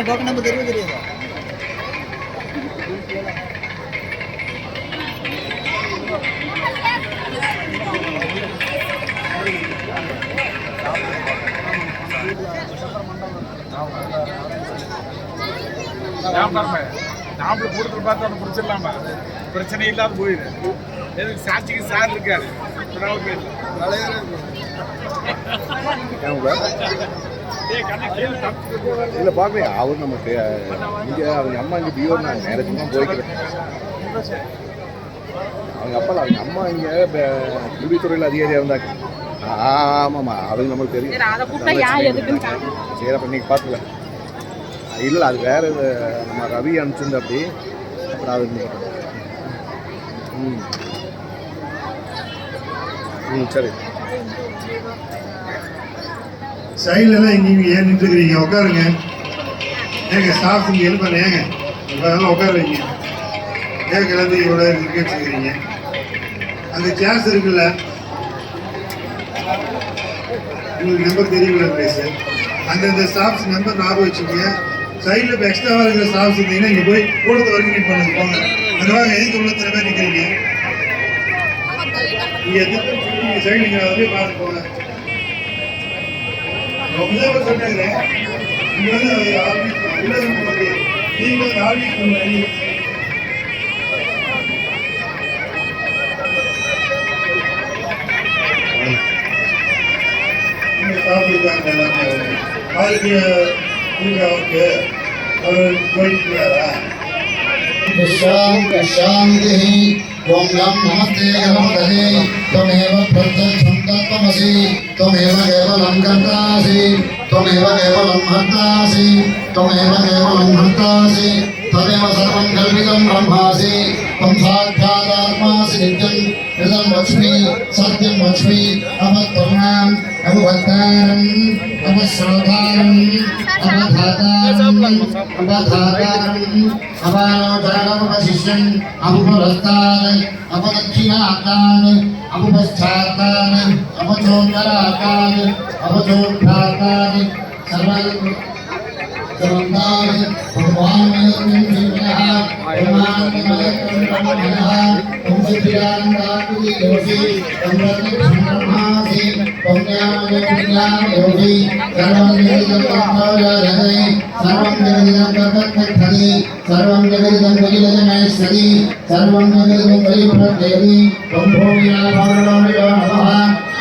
Token number தெரியாதா? நாமளும் கூட்டத்தில் பார்த்து ஒன்று பிடிச்சிடலாமா? பிரச்சனை இல்லாத போயிடு. எதுக்கு சாட்சிக்கு சார் இருக்காரு. இல்லை பார்க்கலையா அவர் நமக்கு இங்கே அவங்க அம்மா இங்கே பியூர் நான் மேரேஜ் தான் போய்க்கிறேன். அவங்க அப்பா அவங்க அம்மா இங்கே கல்வித்துறையில் அதிகாரியாக இருந்தாங்க. ஆமாம்மா அவங்க நமக்கு தெரியும். சரி அப்போ நீங்கள் பார்த்துக்கல. இல்லை அது வேறு நம்ம ரவி அனுப்பிச்சிருந்த அப்படி அப்புறம் அது சரி சைட்லலாம் இங்கே ஏன் நின்றுக்கிறீங்க? உட்காருங்க. ஏங்க ஸ்டாஃப் இங்கே எழுப்பாரு. ஏங்க இப்போ உட்காருங்க. ஏன் கிளம்பி இவ்வளோ வச்சுக்கிறீங்க? அந்த சேர்ஸ் இருக்குல்ல, உங்களுக்கு நம்பர் தெரியுங்களா பிளேஸு? அந்தந்த ஸ்டாஃப்ஸ் நம்பர் ஞாபகம் வச்சுக்கோங்க. சைடில் இப்போ எக்ஸ்ட்ராவாக இருக்கிற ஸ்டாஃப்ஸ் இருந்தீங்கன்னா இங்கே போய் கூட்டத்தை வரைக்கும் நீட் பண்ணுங்க. போங்க அதுவாக எழுந்து உள்ள திறமை நிற்கிறீங்க. நீங்கள் எது நீங்கள் சைடு நீங்கள் அதை போய் பார்த்து போங்க. ரொம்ப சொன்னாங்க இங்கே வந்து நீங்கள் ஆர்டிஸ்ட் பண்ணி சாப்பிட்டுருக்காங்க எல்லாமே. அதுக்கு அவருக்கு அவர் போயிட்டுறாரா? शांति ओम नम नमस्ते नमस्ते त्वमेव प्रत्यक्षं तत्त्वमसि त्वमेव केवलं कर्तासि त्वमेव केवलं हर्तासि त्वमेव केवलं हर्तासि तदेव सर्वं कल्पितं ब्रह्मासि त्वं साक्षादात्मासि नित्यं इदं लक्ष्मी सत्यं लक्ष्मी अवत्तमाम् अवतारम् अवश्रोतारम् अवधातारम् अवधातारम् अवारोचरणमवशिष्यन् अवपुरस्तान् अवदक्षिणातान् अवपश्चातान् अवचोत्तरातान् अवचोत्थातान् सर्वं सर्वन्तान् भगवान् श्रीमनः ब्रह्माण्डमयः ओंसिद्धिरान्ताकुली योगी ब्रह्मासि योगी सर्वं जगदिदं सर्वं जगदिदं तत्त्वधि सर्वं जगदिदं वैलजमैश्वरी सर्वं जगदिदं वैप्रदेवी त्वं भूमियाभरणो नमः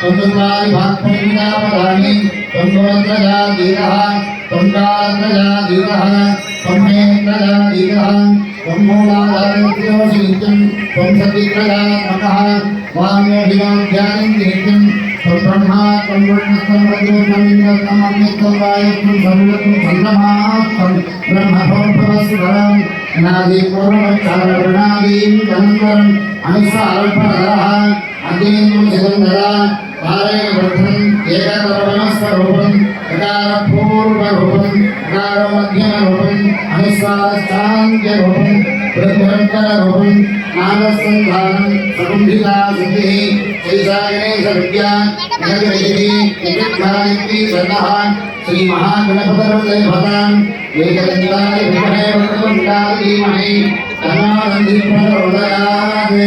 त्वं दुर्गाय भात्मविदापदामि त्वं गोत्रजाधीरः त्वं गात्रजाधीरः त्वं हेन्द्रजाधीरः त्वं मूलाधारयोनित्यं त्वं सतित्रजात्मकः वाङ्योभिमाध्यानं नित्यं त्वं ब्रह्मा त्वं वर्णस्तं वज्रोत्तम इन्द्रस्तं अग्निस्तं वायुस्तं सर्वस्तं चन्द्रमास्तं ब्रह्मभवस्वरम् अनादिपूर्वचारणप्रणादीं धनस्वरम् अनुस्वाल्पधरः अग्निं सुगन्धरा पारयवर्धनम् एकतरवनस्वरूपम् अकारपूर्वरूपम् अकारमध्यमरूपम् अनुस्वारश्चान्त्यरूपम् प्रत्यरन्तररूपम् नागसन्धानम् सकुण्ठिता सिद्धिः श्रीसागणेशविद्या जगद्विधिः विद्यायत्री सन्नः श्रीमहागणपतरुदयभताम् एकदन्ताय विद्महे वक्रतुण्डाधीमहि तन्नो प्रचोदयात्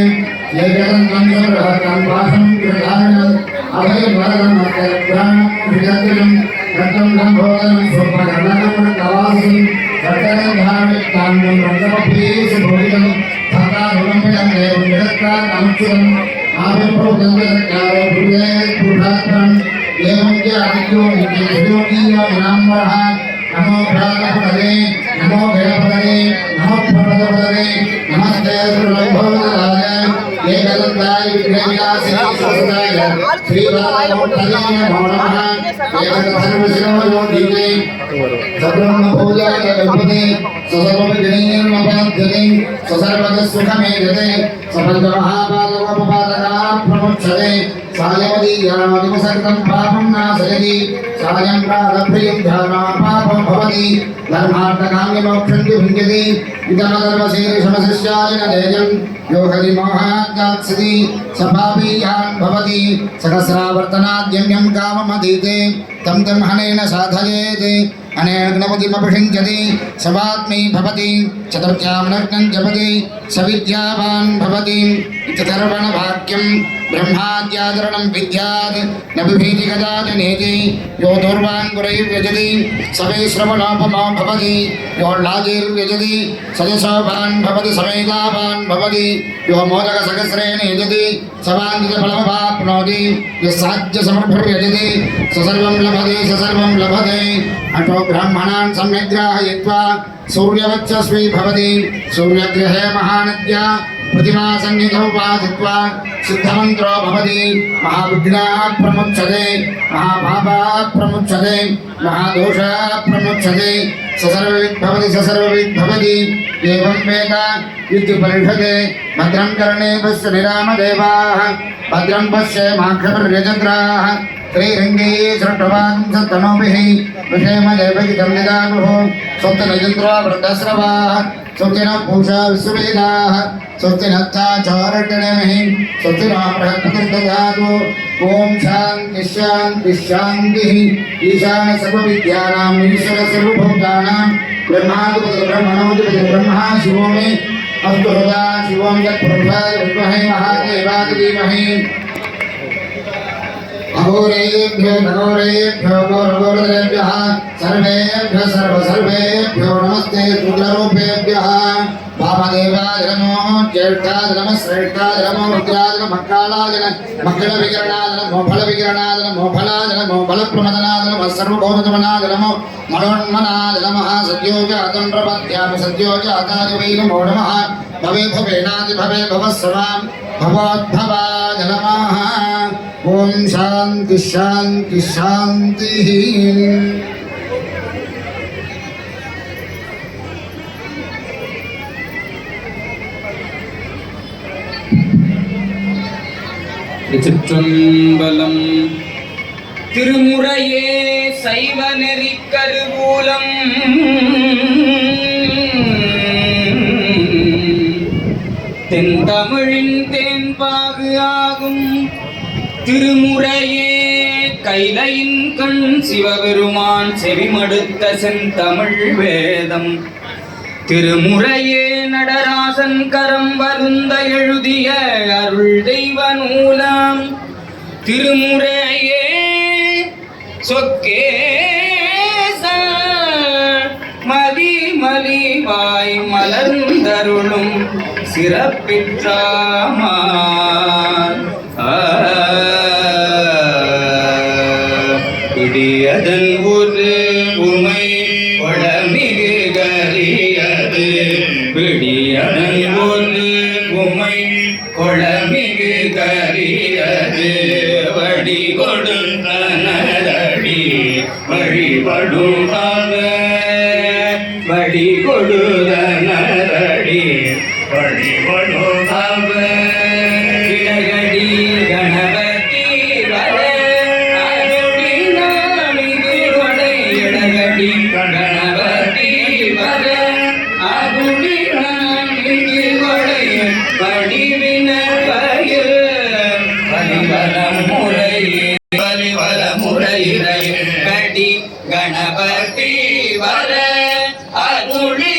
एकदन्तं सर्वहतं वासं कृताय अभयवरदं अत्यग्रां विजयं रत्नं लम्बोदरं स्वप्नः नमो प्राणपदे नमो गणपदे नमो प्रपदपदे नमस्ते सुरभवदाय एकदन्ताय विघ्नविनाशिने सुरदाय श्रीबालमूर्तये नमो नमः एकदन्तसर्वशिरोयोगिने सब्रह्मपूजाय गणपते ससर्वविघ्नैर्नपाद्यते ससर्वदसुखमेधते सफलमहापादकोपपादका प्रमुच्यते सायमदीयादिवसर्गं पापं नाशयति सायं प्रातःप्रियं ध्याना पापं भवति धर्मार्थकाम्यमोक्षं भुञ्जति इदमधर्मशीर्षमशिष्याय न देयं यो हरिमोहाद्यात्सति सपापीयान् भवति सहस्रावर्तनाद्यम्यं काममधीते तं तं हनेन साधयेत् अनेन गणपतिमभिषिञ्चति सवात्मी भवति चतुर्थ्यां नग्नं जपति सविद्यावान् भवति इत्यथर्वणवाक्यं ब्रह्माद्याचरणं विद्यात् न बिभीति कदाचनेति यो दूर्वाङ्गुरैर्यजति सवे श्रवणोपमो भवति यो लाजिर्यजति सदसोभान् भवति समेधावान् भवति यो मोदकसहस्रेण यजति सवाञ्छितफलमवाप्नोति यस्साध्यसमर्भिर्यजति ससर्वं लभते अटो ब्राह्मणान् सम्यग्राहयित्वा सूर्यवत्सस्वी भवति सूर्यग्रहे महानद्या प्रतिमा सन्निधौ पादित्वा सिद्धमन्त्रो भवति महाविघ्नाः प्रमुच्यते महापापाः प्रमुच्यते महादोषाः प्रमुच्यते ससर्वविद्भवति एवं वेद इत्युपनिषदे भद्रं कर्णे पश्य निरामदेवाः भद्रं पश्य माक्षपर्यजत्राः श्रीरङ्गे सृष्टवांसतनोभिः विषेम देवगितं निदानुः स्वप्नयन्त्रो वृद्धस्रवाः स्वस्तिनः पूषा विश्ववेदाः स्वस्तिनश्चाचारटणमिः स्वस्तिनः बृहस्पतिर्दधातु ॐ शान्तिः शान्तिः शान्तिः ईशान सर्वविद्यानाम् ईश्वर सर्वभूतानां ब्रह्माधिपतिर्ब्रह्मणोऽधिपति ब्रह्मा शिवो मे अस्तु सदा शिवं यत्पुरुषाय विद्महे महादेवाय धीमहि अघोरेभ्यो नघोरेभ्यो घोरघोरेभ्यः सर्वेभ्यः सर्वेभ्यो नमस्ते शुक्लरूपेभ्यः वामदेवाय नमो ज्येष्ठाय नमः श्रेष्ठाय नमो रुद्राय नमः मक्कालाय नमः मक्कलविकरणाय नमो फलविकरणाय नमो फलाय नमो फलप्रमदनाय नमः सर्वभौमगमनाय नमो मनोन्मनाय नमः सद्योजातं प्रपद्यामि सद्योजाताय वै नमो नमः भवे भवेनादि भवे भवस्सवां भवोद्भवाय नमः ओम शांति शांति शांति திருச்சிற்றம்பலம். திருமுறையே சைவ நெறி கருவூலம் தென்தமிழின் தேன்பாகு ஆகும் திருமுறையே கைலையின் கண் சிவபெருமான் செவிமடுத்த செந்தமிழ் வேதம் திருமுறையே நடராசன் கரம் வருந்த எழுதிய அருள் தெய்வ நூலாம் திருமுறையே சொக்கேச மதிமலிவாய் மலர்ந்தருளும் சிறப்பிற்றாமான் பிடியதன் ஒரு உமை கொளமிகு கரியது பிடியதன் ஒரு உமை கொளமிகு கரியது வடி கொடுத்தனதடி வழிபடும் வடி கொடுதனதடி வழிபடும் இடகடி கணபதி வர அருளி நாமிகு கொடை இடகடி கணபதி வர அருளி நாமிகு கொடை படிவினர் பயில் பலிவரம் முறையே பலிவரம் முறையிலே கடி கணபதி வர அருளி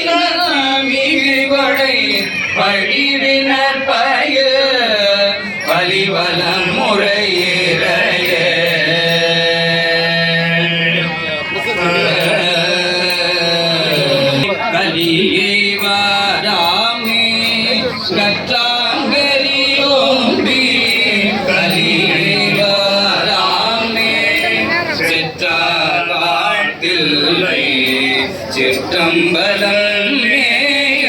சிற்றம்பலம் மேய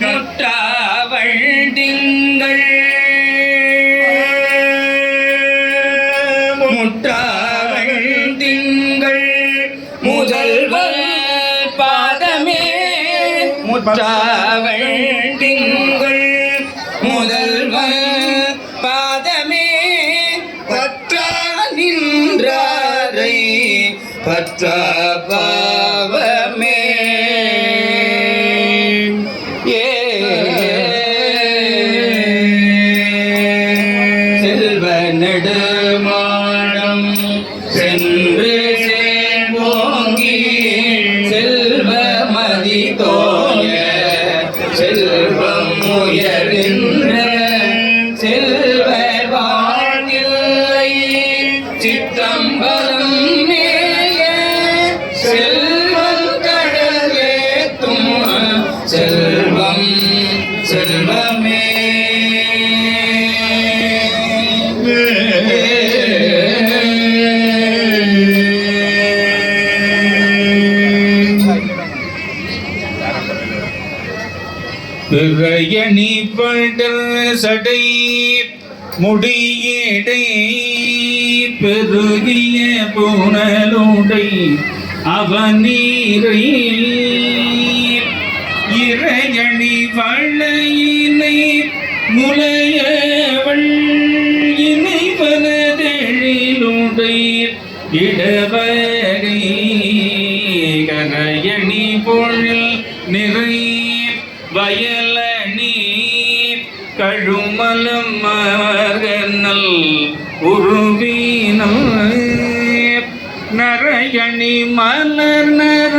முற்றாவள் திங்கள் முதல்வர் பாதமே முற்றாவள் திங்கள் முதல்வர் பாதமே பற்றா நின்றாரை பற்றா பாவமே செல்வ நெடுமாடம் சென்று சேர்வோங்கி செல்வ மதி தோய செல்வம் உயர்கின்ற செல்வ வாழ்நிலை சிற்றம்பலம் மேய செல்வம் கடலேத்தும் செல்வம் செல்வமே பிறையணி படர் சடை முடியடை பெருகிய புனலுடை அவநீரை இறையணி வளையினை முலையவள் இணைவனதெழிலுடை இடவகை கரையணி பொழில் நிறை வயலணி கழுமலம் மகனல் உருவீனம் நரையணி மலர் நர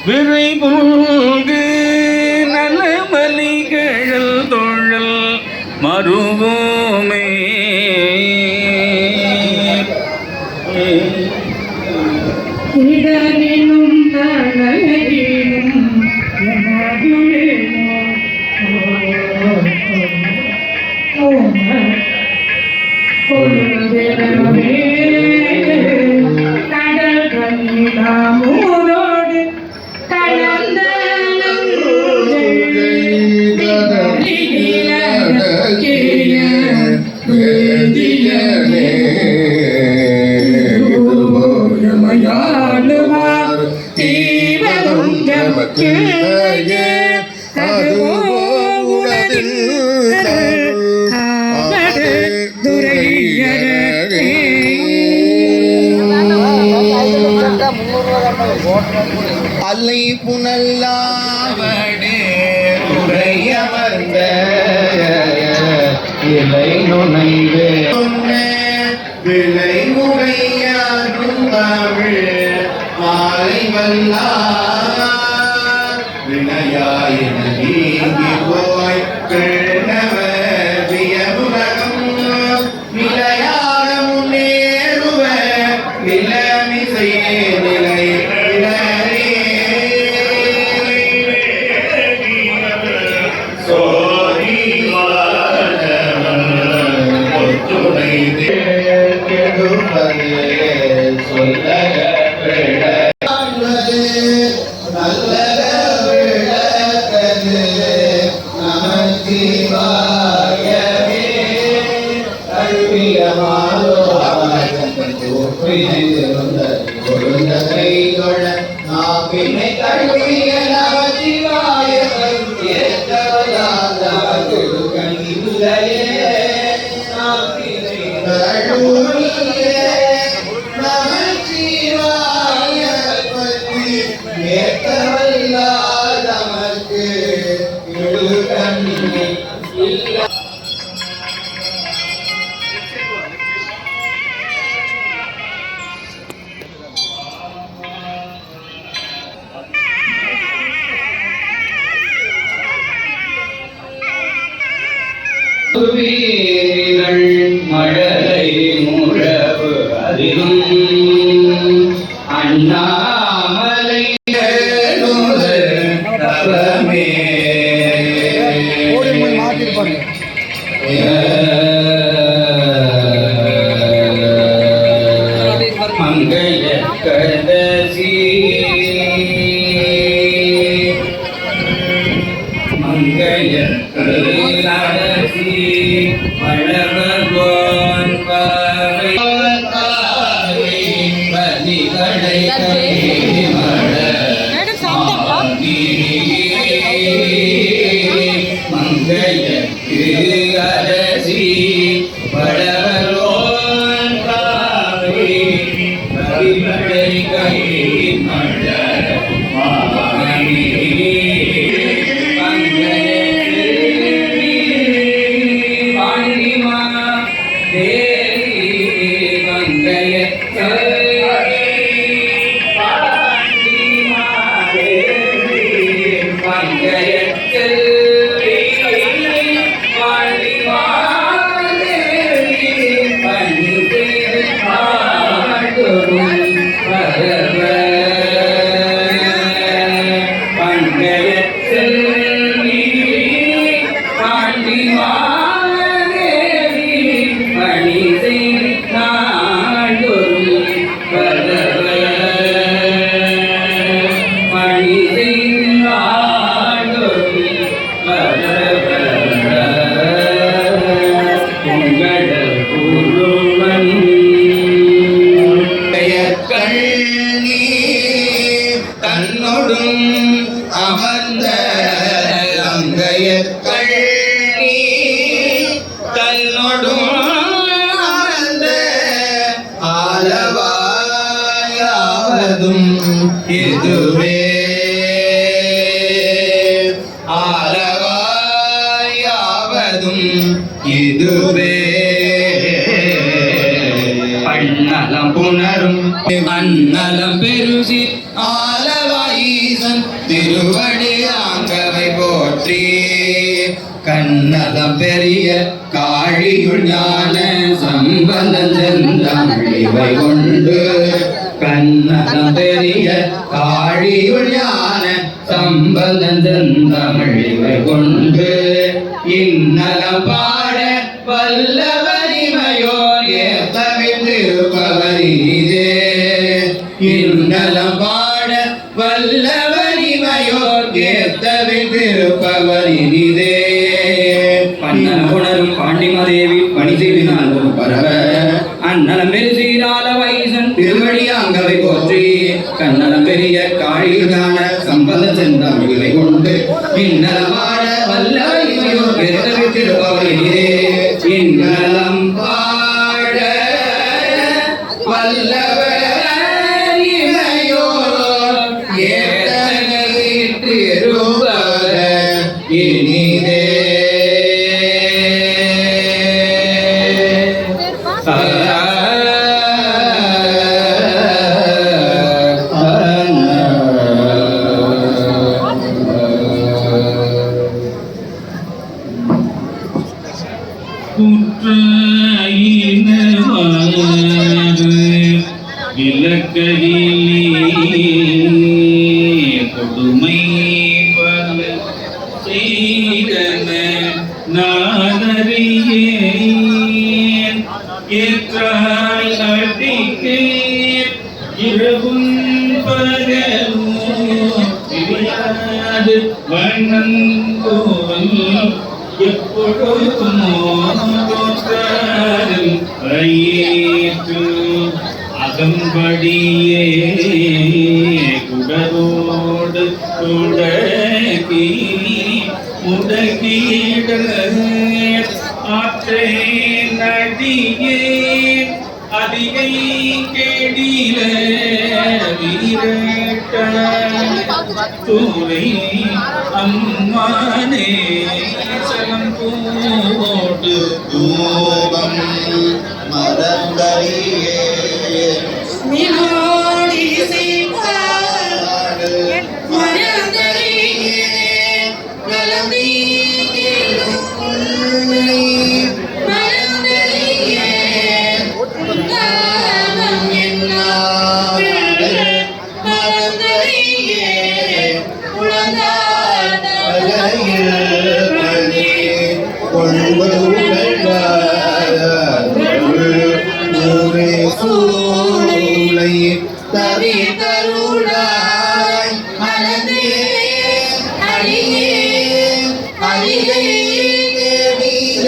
விரைபுல்கு நலமலிகழல் தொழல் மருவோமே இடரினும் தளரினும் கடல் கண்ணாமோடு கலந்த அல்லை புனல்லாவடே உரையமர்ந்த இலை நுழைந்து விலை உரையாடும் தமிழ் மாலை வல்லார் வினையாயின நீங்கி போய் கிழவர் வியமுலகம் நிலையாக முன்னேறுவ நிலமிசையே நிலை வீரர்கள் மழலை முழவு அதிலும் அண்ணாமலை தவமே மங்கைய கதசி தன்னொடும் அமர்ந்த அங்கையற்கள் தன்னொடும் அமர்ந்த ஆலவாயாவதும் இதுவே ஆலவாயாவதும் இதுவே அண்ணலம் புணரும் அண்ணலம் பெருசி ஆலவாயீசன் திருவடி ஆங்கவை போற்றி கண்ணலம் பெரிய காழியுள் ஞான சம்பந்தன் செந்தமிழிவை கொண்டு கண்ணலம் பெரிய காழியுள் ஞான சம்பந்தன் செந்தமிழிவை கொண்டு இன்னலம் பாட வல்லவரிமையோர் ஏத்தமிழ்ந்திருப்பவரிதே இன்னலம் பாட வல்லவரிமையோர் ஏத்தமிழ்ந்திருப்பவரிதே பன்னலம் புணரும் பாண்டிமதேவி பணி செய்தினால் பரவ அண்ணலம் பெருசீரால வைசன் திருவடி அங்கவை போற்றி கண்ணலம் பெரிய காழியான சம்பந்த செந்தமிழை கொண்டு இன்னலம் பாட வல்லவரிமையோர் ஏத்தமிழ்ந்திருப்பவரிதே இன்னலம் பாட வல்லவரிமையோர் ஏத்தமிழ்ந்திருப்பவர் இனிதே கொடுமை பல செய்தன நானறியேன் ஏற்றாய் அடிக்கே இரவும் பகலும் தெரியாது வண்ணங்கோல் எப்பொழுதும் ஐயேற்று அகம்படியே குடரோடு தொடக்கி முடக்கிட ஆற்றே நடியே அதிகை கெடில வீரட்ட தூரை அம்மானே சலம் போடு தூபம் மதங்கரியே மினோடி சிப்பாடு மரந்தரியே நலமீனே மரந்தரியே உண்டானம் என்னாடு மரந்தரியே உலகான சூளை தவி தருளாய் மனதே அழியே அழிகை வீர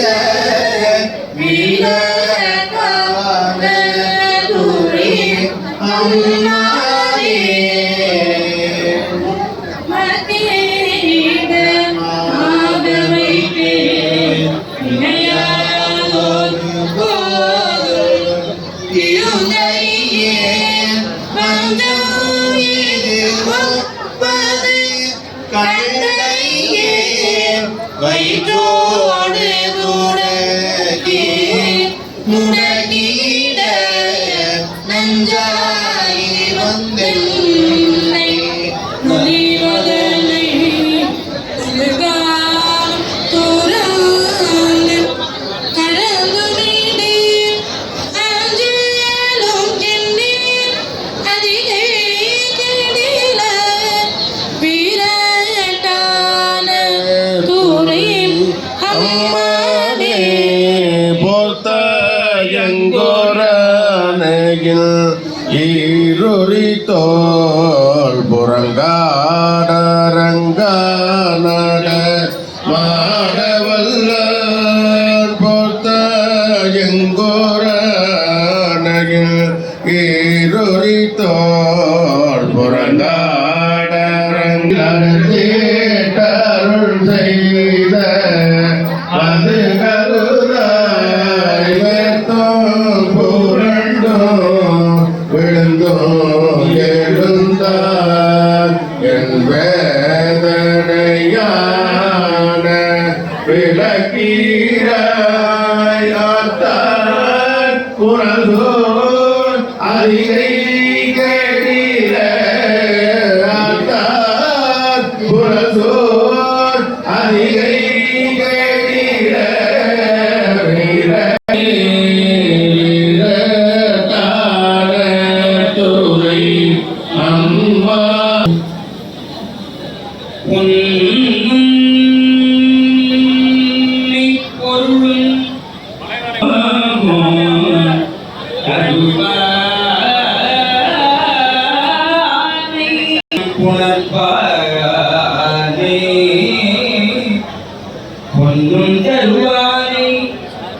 வீர தூரே அம்மாவே மகேத ஆகவைத்தே இணையாதோ இருந்தையே வந்தம் இது ஒப்பது கண்டையே வயிற்றோடு முடக்கி முடக்கிட நஞ்சாய் வந்தென்னை நொடிவதனை உலகால் தோறாந்து கடந்து நீடி அஞ்சலும் எண்ணி ஈரொரி தோல் புறங்காடரங்கானட மாடவல்ல போத்த எங்கோரனையில் ஈரொரி தோல் புறங்காடரங்கருள் செய்த அது கருதாய் வேத்தோம் புரண்டோம் விழுந்தோம் எழுந்தார் என் வேதனையான விளக்கீராய் ஆத்தார் புறந்தோர் அதிகை கேடிர ஆத்தார் புறந்தோர் அதிகை கேடிர துறை அம்மா உன்னை பொருள் புணர்பானே பொன்னும் தருவானை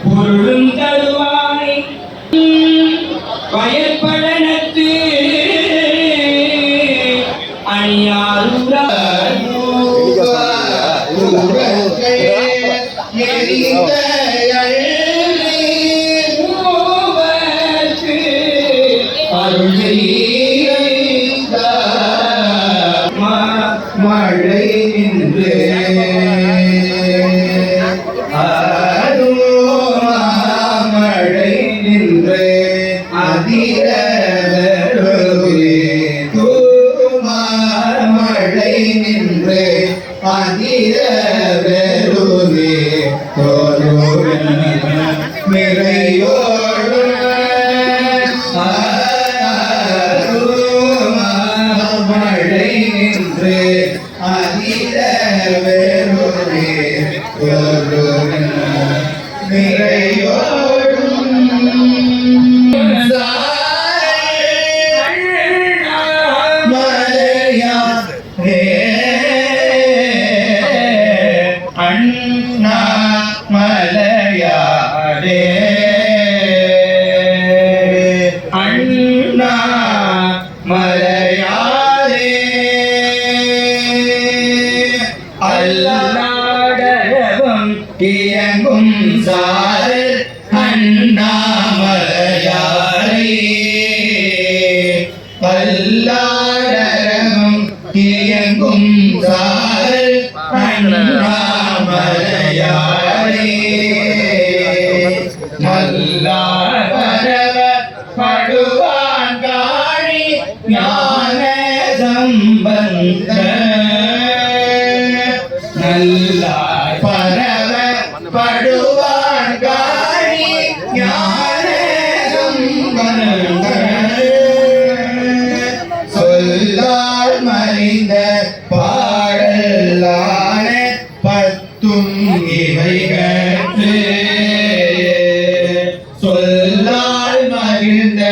பொருளும் தருவானை வயற்படனத்து அணியாருடா மூவர்க்கு அருள் செய்த மழை நின்று மழை நின்று அதிர மழை நின்று அதிர வெறுவே மிரையோடு மழை நின்று அதிர வெறுவே அண்ணா மலையாடே அண்ணா மலையாடே அல்லாடவும் இயங்கும் சாறு அண்ணாமலையாரே பல்லாடரவும் இயங்கும் சாறு அண்ணாமலையாரே மல்லார் பரவ படுவான் காழி ஞான சம்பந்த நல்லார் பரவ படுவான் காழி ஞான சம்பந்த சொல்லால் மறிந்த பாடலான பத்தும் இவைகற்று சொல்லால் மகிழ்ந்த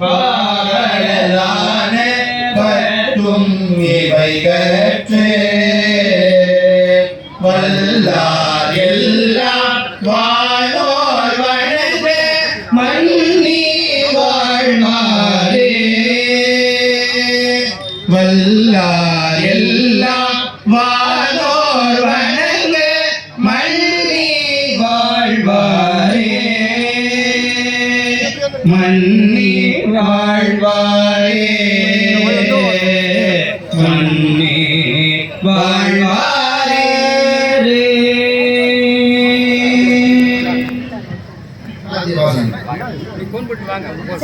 பாடலான பத்தும் இவைகற்று வல்லார் எல்லாம் வாழோர் வணங்க மன்னி வாழ்வாரே வல்லார் எல்லாம் வாழோர் வணங்க மன்னி வாழ்வாரே மன்னி வாழ்வாரே மன்னி வாழ்வாரே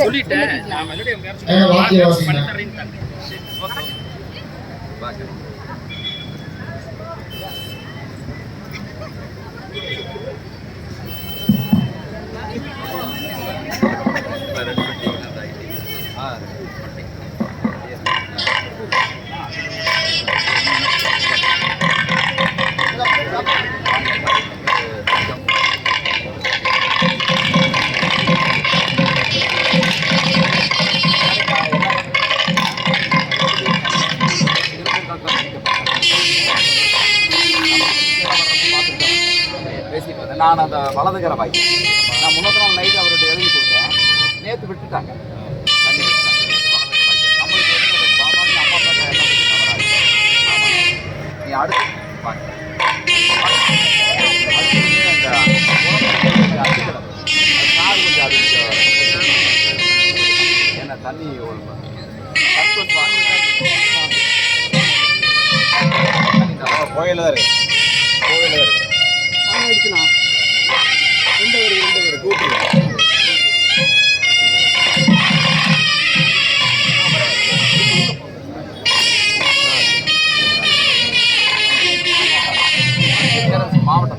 சொல்லிட்டேன் வாக்கிய வாசிங்க. நான் அந்த வலதுகர வாய் நான் முன்னத்த நாள் நைட்டு அவர்கிட்ட எழுதி கொடுத்தேன். நேற்று விட்டுட்டாங்க, தண்ணி விட்டுட்டாங்க. வலதுகர வாய் நம்மளுக்கு வந்து ஒரு பாபாங்க அம்மா பேட்டை எல்லாம் கொஞ்சம் தவறாது. ஆமாம், நீ அடுத்து வாங்க. அடுத்து அந்த அடிக்கிறது காது கொஞ்சம் அது ஏன்னா தண்ணி ஒரு கோயில தான் இருக்கு, கோயில தான் இருக்கு. ஆயிடுச்சுண்ணா, ரெண்டு பேர் கூப்பிடுங்க. மாவட்டம்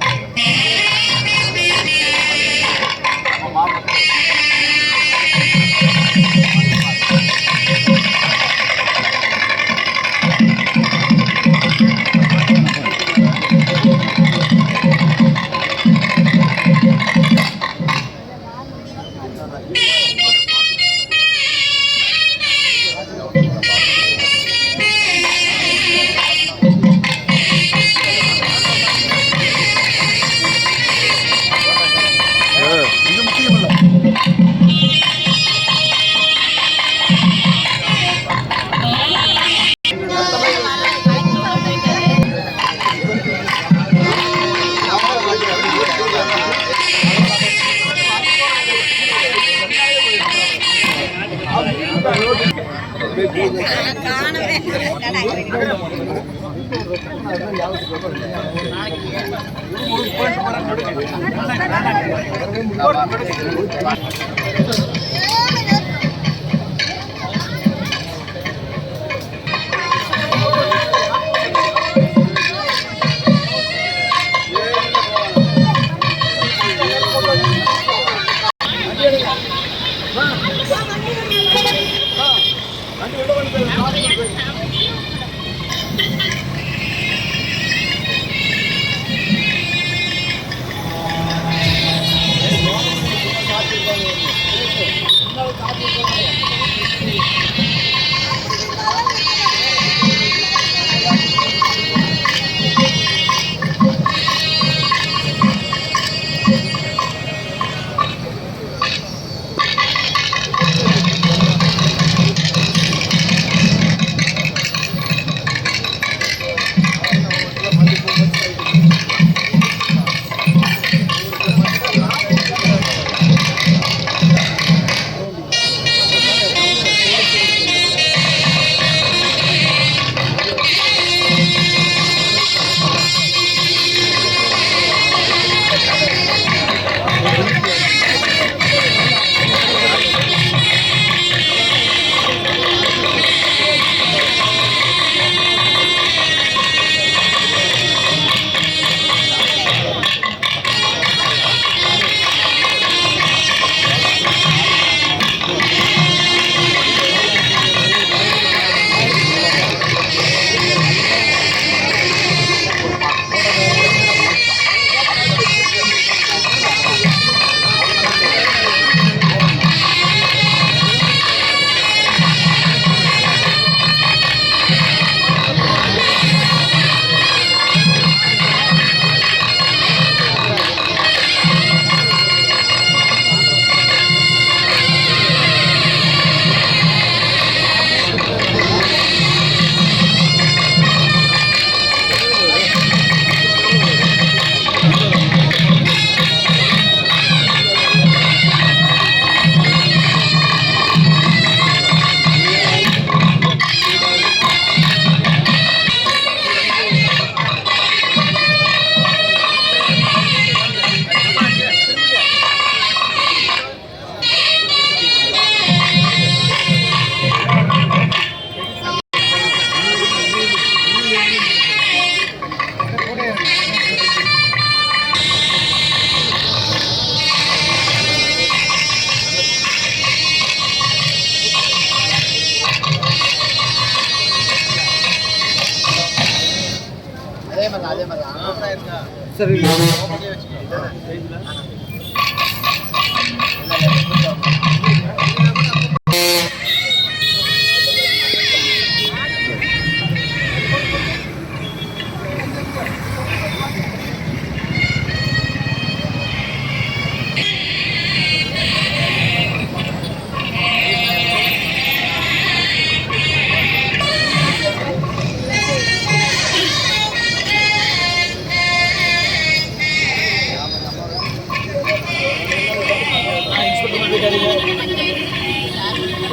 சரி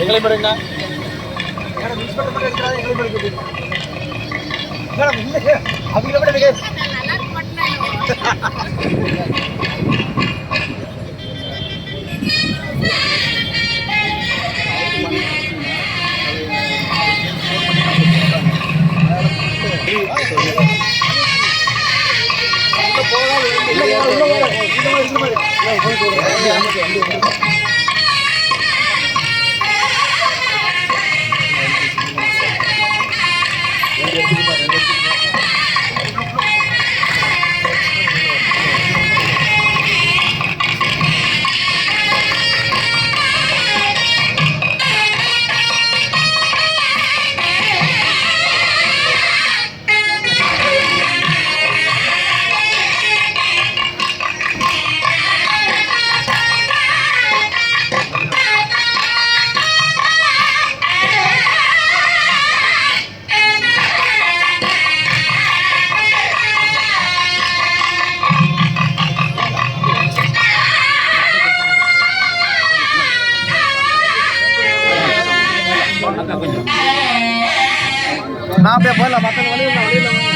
எங்களை பாருங்க மிஸ் பண்ண மாதிரி இருக்கிறாங்க எங்களை பாருங்க அவங்க கூட நீங்க நான் அப்படியே போயிடலாம் மற்ற வழியில்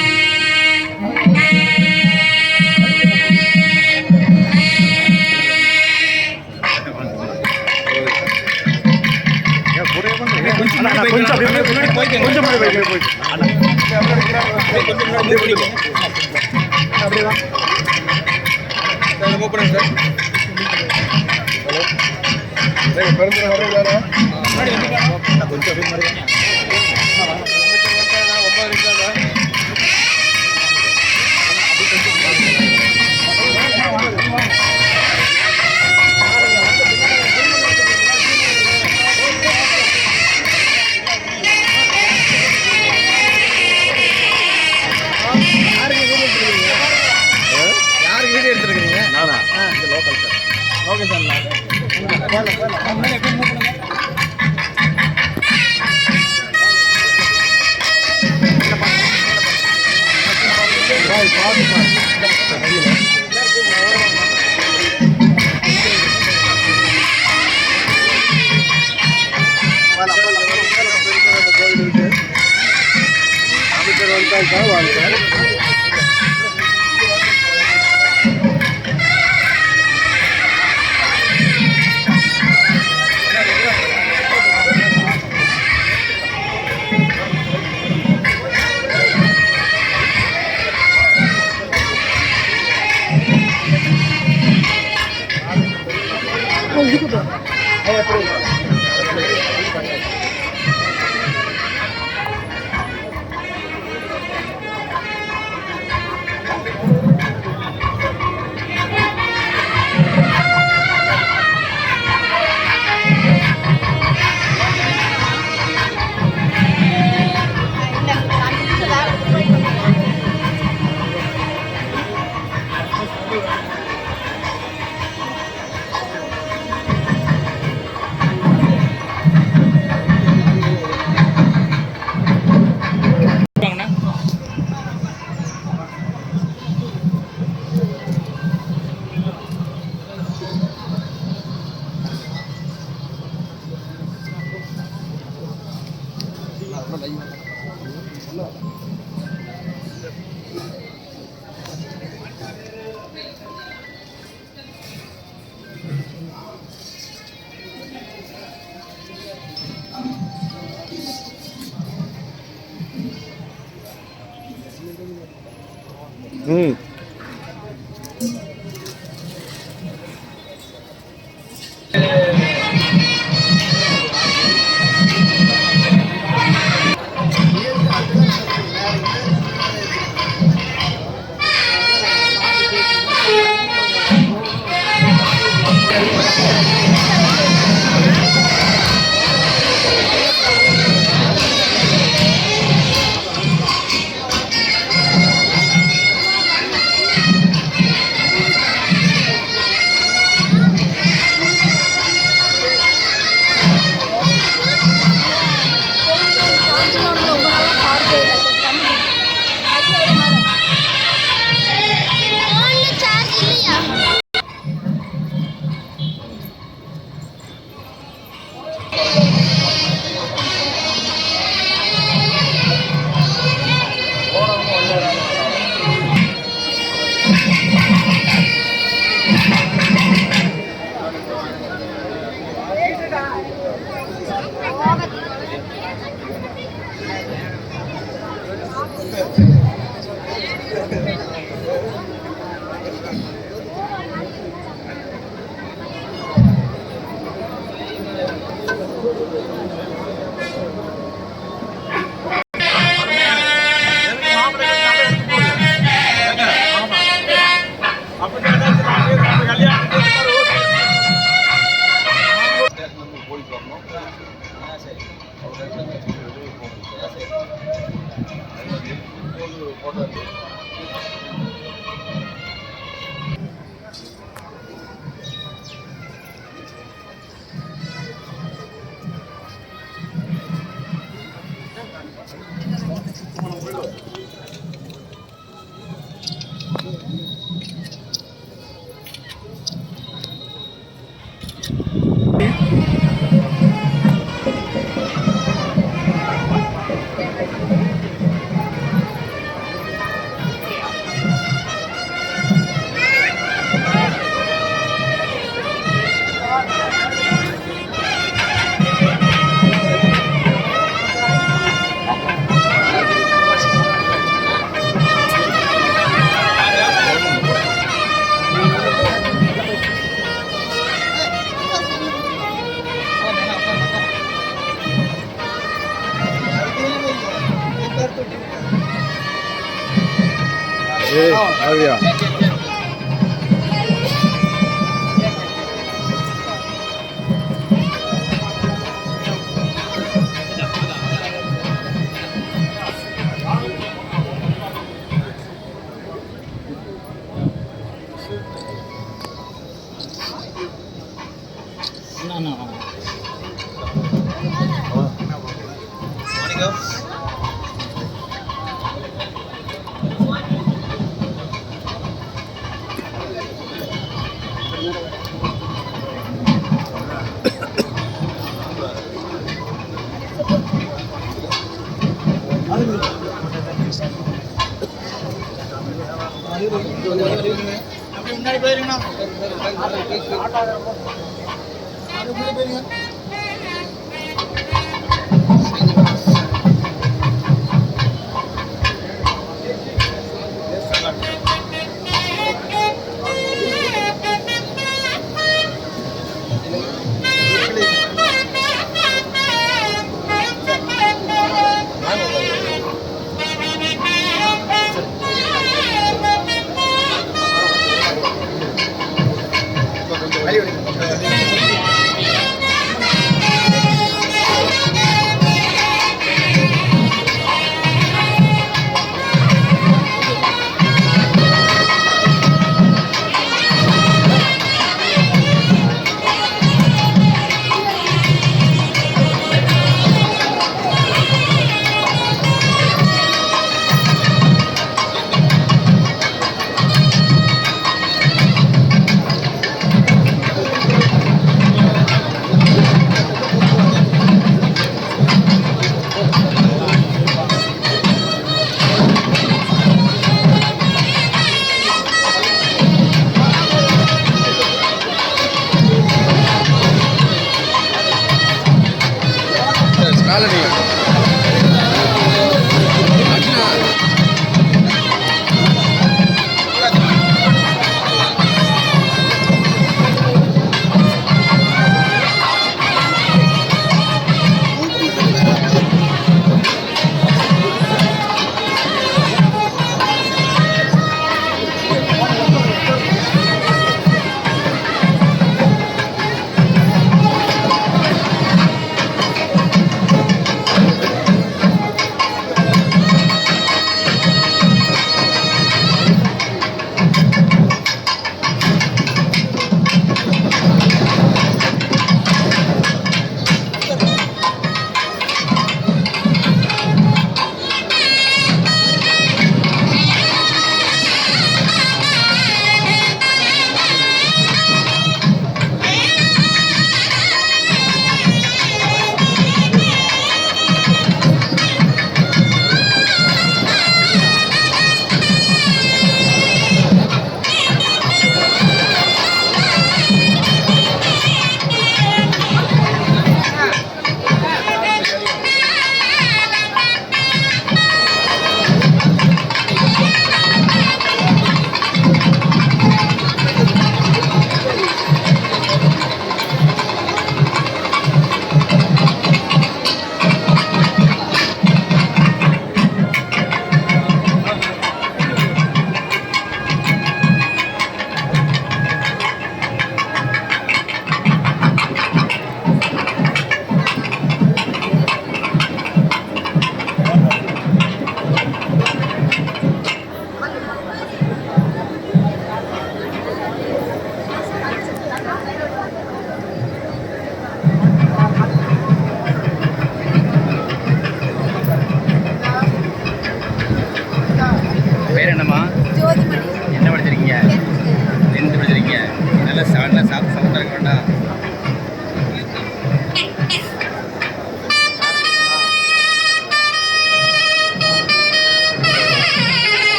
அப்படியா முன்னாடி போயிருங்கண்ணா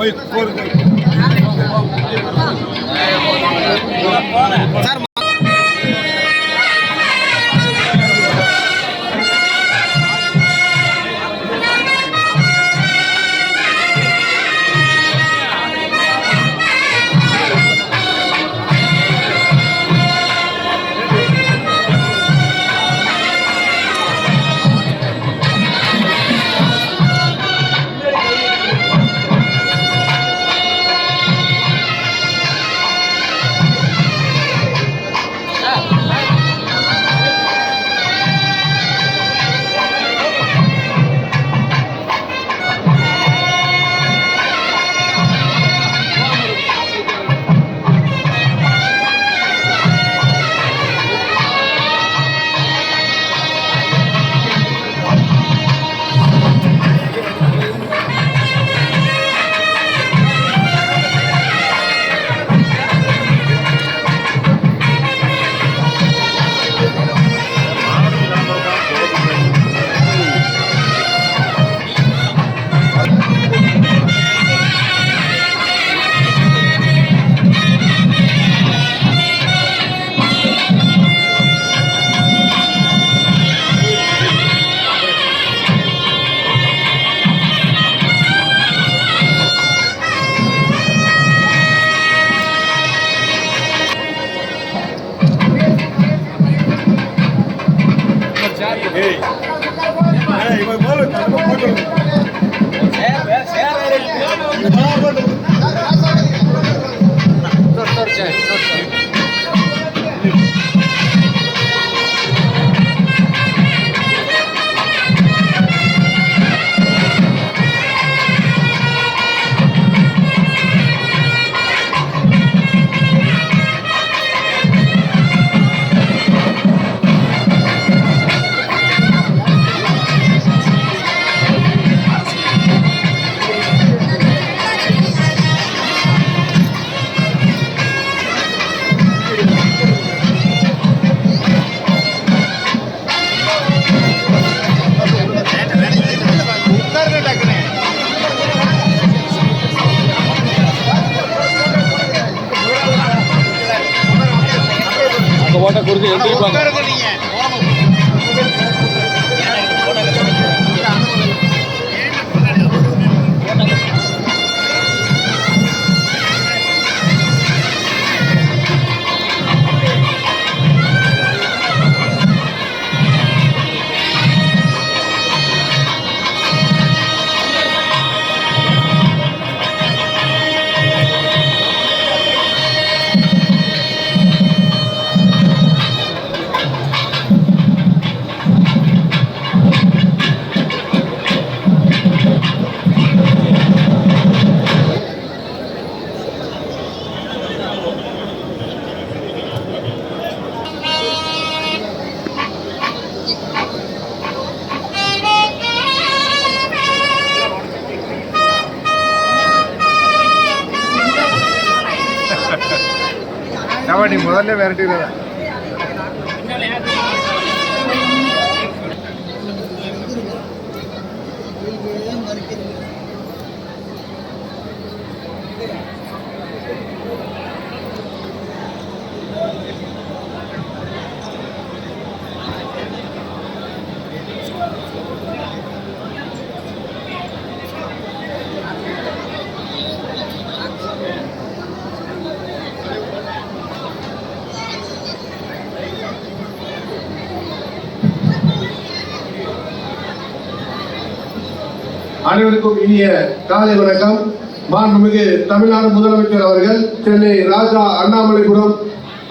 போய் கோருக்கு சார் இவன் போல ஓட்ட கொடுத்து எடுத்துப்பாங்க. கபடி முதல்ல விரட்டிடுறதா அனைவருக்கும் இனிய காலை வணக்கம். மாண்புமிகு தமிழ்நாடு முதலமைச்சர் அவர்கள் சென்னை ராஜா அண்ணாமலைபுரம்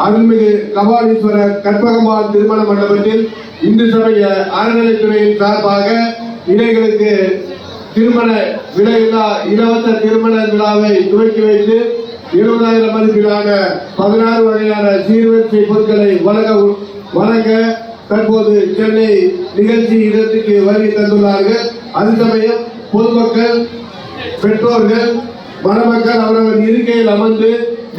அருள்மிகு கபாலீஸ்வரர் கற்பகம்மாள் திருமண மண்டபத்தில் இந்து சமய அறநிலைத்துறையின் சார்பாக இணைகளுக்கு திருமண விலையில்லா இலவச திருமண விழாவை துவக்கி வைத்து 70,000 மதிப்பிலான 16 வகையான சீர்வரிசை பொருட்களை வழங்க தற்போது சென்னை நிகழ்ச்சி இடத்துக்கு வருகை தந்துள்ளார்கள். அது சமயம் பொதுமக்கள், பெற்றோர்கள், மணமக்கள் அவரவர் இருக்கையில் அமர்ந்து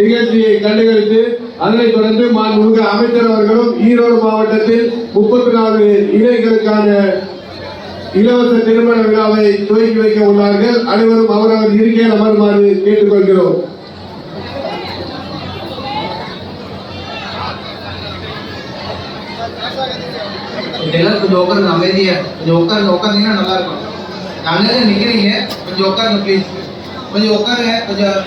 நிகழ்ச்சியை கண்டுகளித்து அதனைத் தொடர்ந்து மாண்புமிகு அமைச்சர் அவர்களும் ஈரோடு மாவட்டத்தில் 34 இணைகளுக்கான இலவச திருமண விழாவை துவக்கி வைக்க உள்ளார்கள். அனைவரும் அவரவர் இருக்கையில் அமருமாறு கேட்டுக்கொள்கிறோம். எல்லாரும் கொஞ்சம் உட்காருங்க, அமைதியா கொஞ்சம் உட்காருந்தீங்கன்னா நல்லா இருக்கும். நாங்களே நிக்கிறீங்க, கொஞ்சம் உட்காருங்க ப்ளீஸ், கொஞ்சம் உட்காருங்க கொஞ்சம்.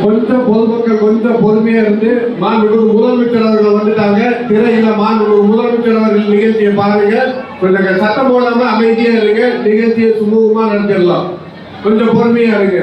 கொஞ்சம் பொதுமக்கள் கொஞ்சம் பொறுமையா இருந்து மாண்புமிகு முதலமைச்சர் அவர்கள் வந்துட்டாங்க. திரையில மாண்புமிகு முதலமைச்சர் அவர்கள் நிகழ்ச்சியை பாருங்க. கொஞ்சம் சட்டம் போடாம அமைதியா இருங்க, நிகழ்ச்சியை சுமூகமா நடத்திடலாம். கொஞ்சம் பொறுமையா இருங்க.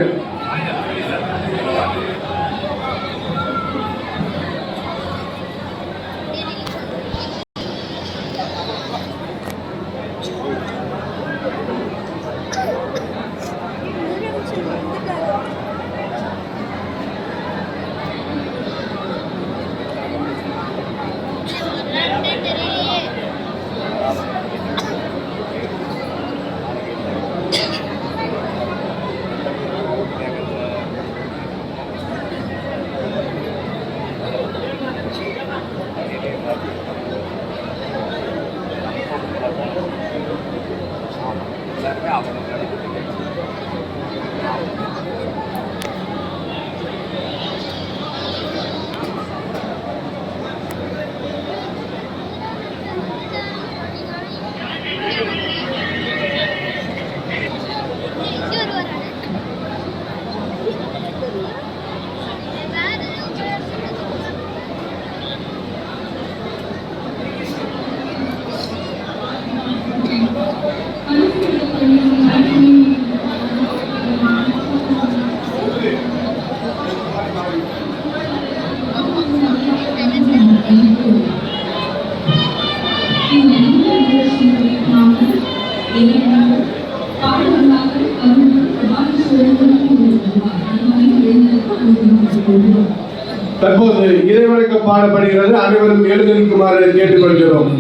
தற்போது இறைவணக்கம் பாடப்படுகிறது. அனைவரும் எழுந்திருக்குமாறு கேட்டுக்கொள்கிறோம்.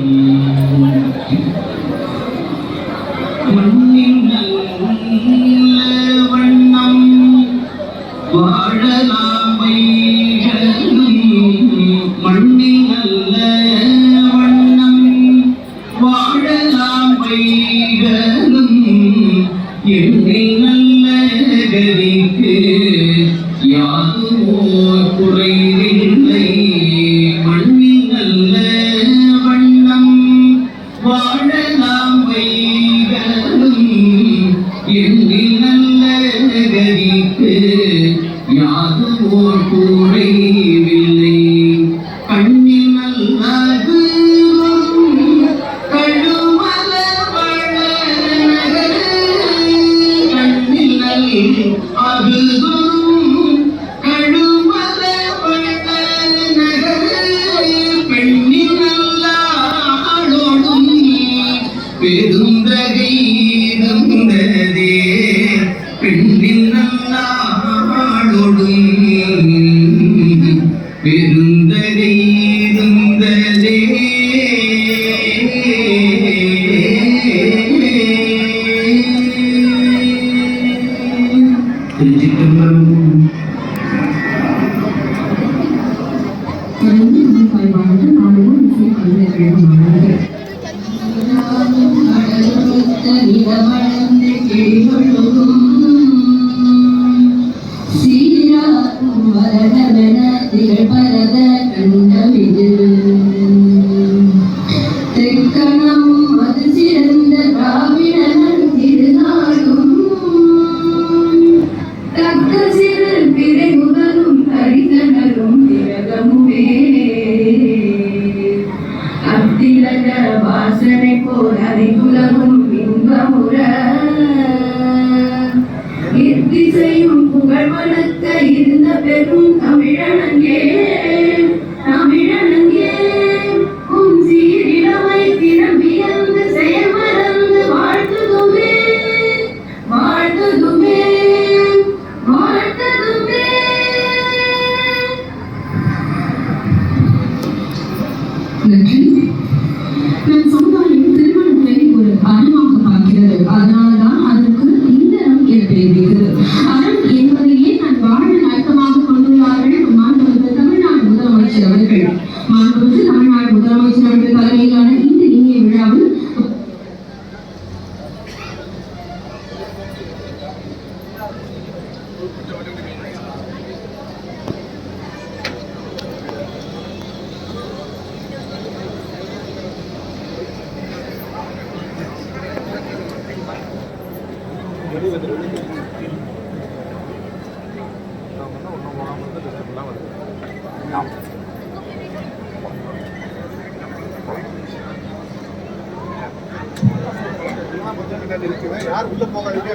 யார் உள்ள போகாதீங்க,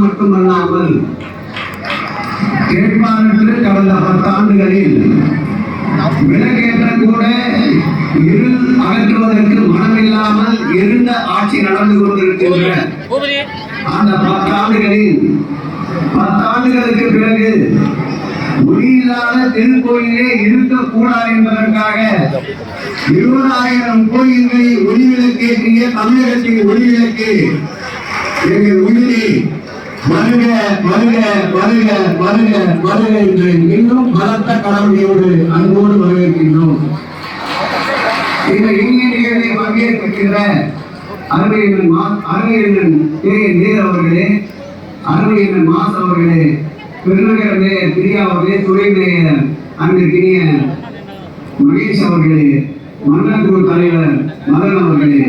மட்டுமல்லாமல் கேட்பாருக்கு கடந்த 10 ஆண்டுகளில் விலகேற்ற கூட இருள் அகற்றுவதற்கு மனமில்லாமல் இருந்த ஆட்சி நடந்து கொண்டிருக்கின்ற அந்த 10 ஆண்டுகளில் 10 ஆண்டுகளுக்கு பிறகு ஒளியில்லாத திருக்கோயிலே இருக்கக்கூடாது என்பதற்காக 20,000 கோயில்களை ஒளிவிளக்கேற்றிய தமிழகத்தின் ஒளிவிளக்கு எங்கள் உயிரி வருக வருக வருக வருக வருக என்று இன்னும் பலத்த கடமையோடு அன்போடு வரவேற்கின்றோம். இந்த இந்திய நிகழ்வை பங்கேற்கின்ற அருமையண்ணன் நேர் அவர்களே, அருமையண்ணன் மாஸ் அவர்களே, பெருநகர மேயர் பிரியா அவர்களே, துணை மேயர் அன்பிற்கினிய மகேஷ் அவர்களே, மன்னக்குழு தலைவர் மதன் அவர்களே,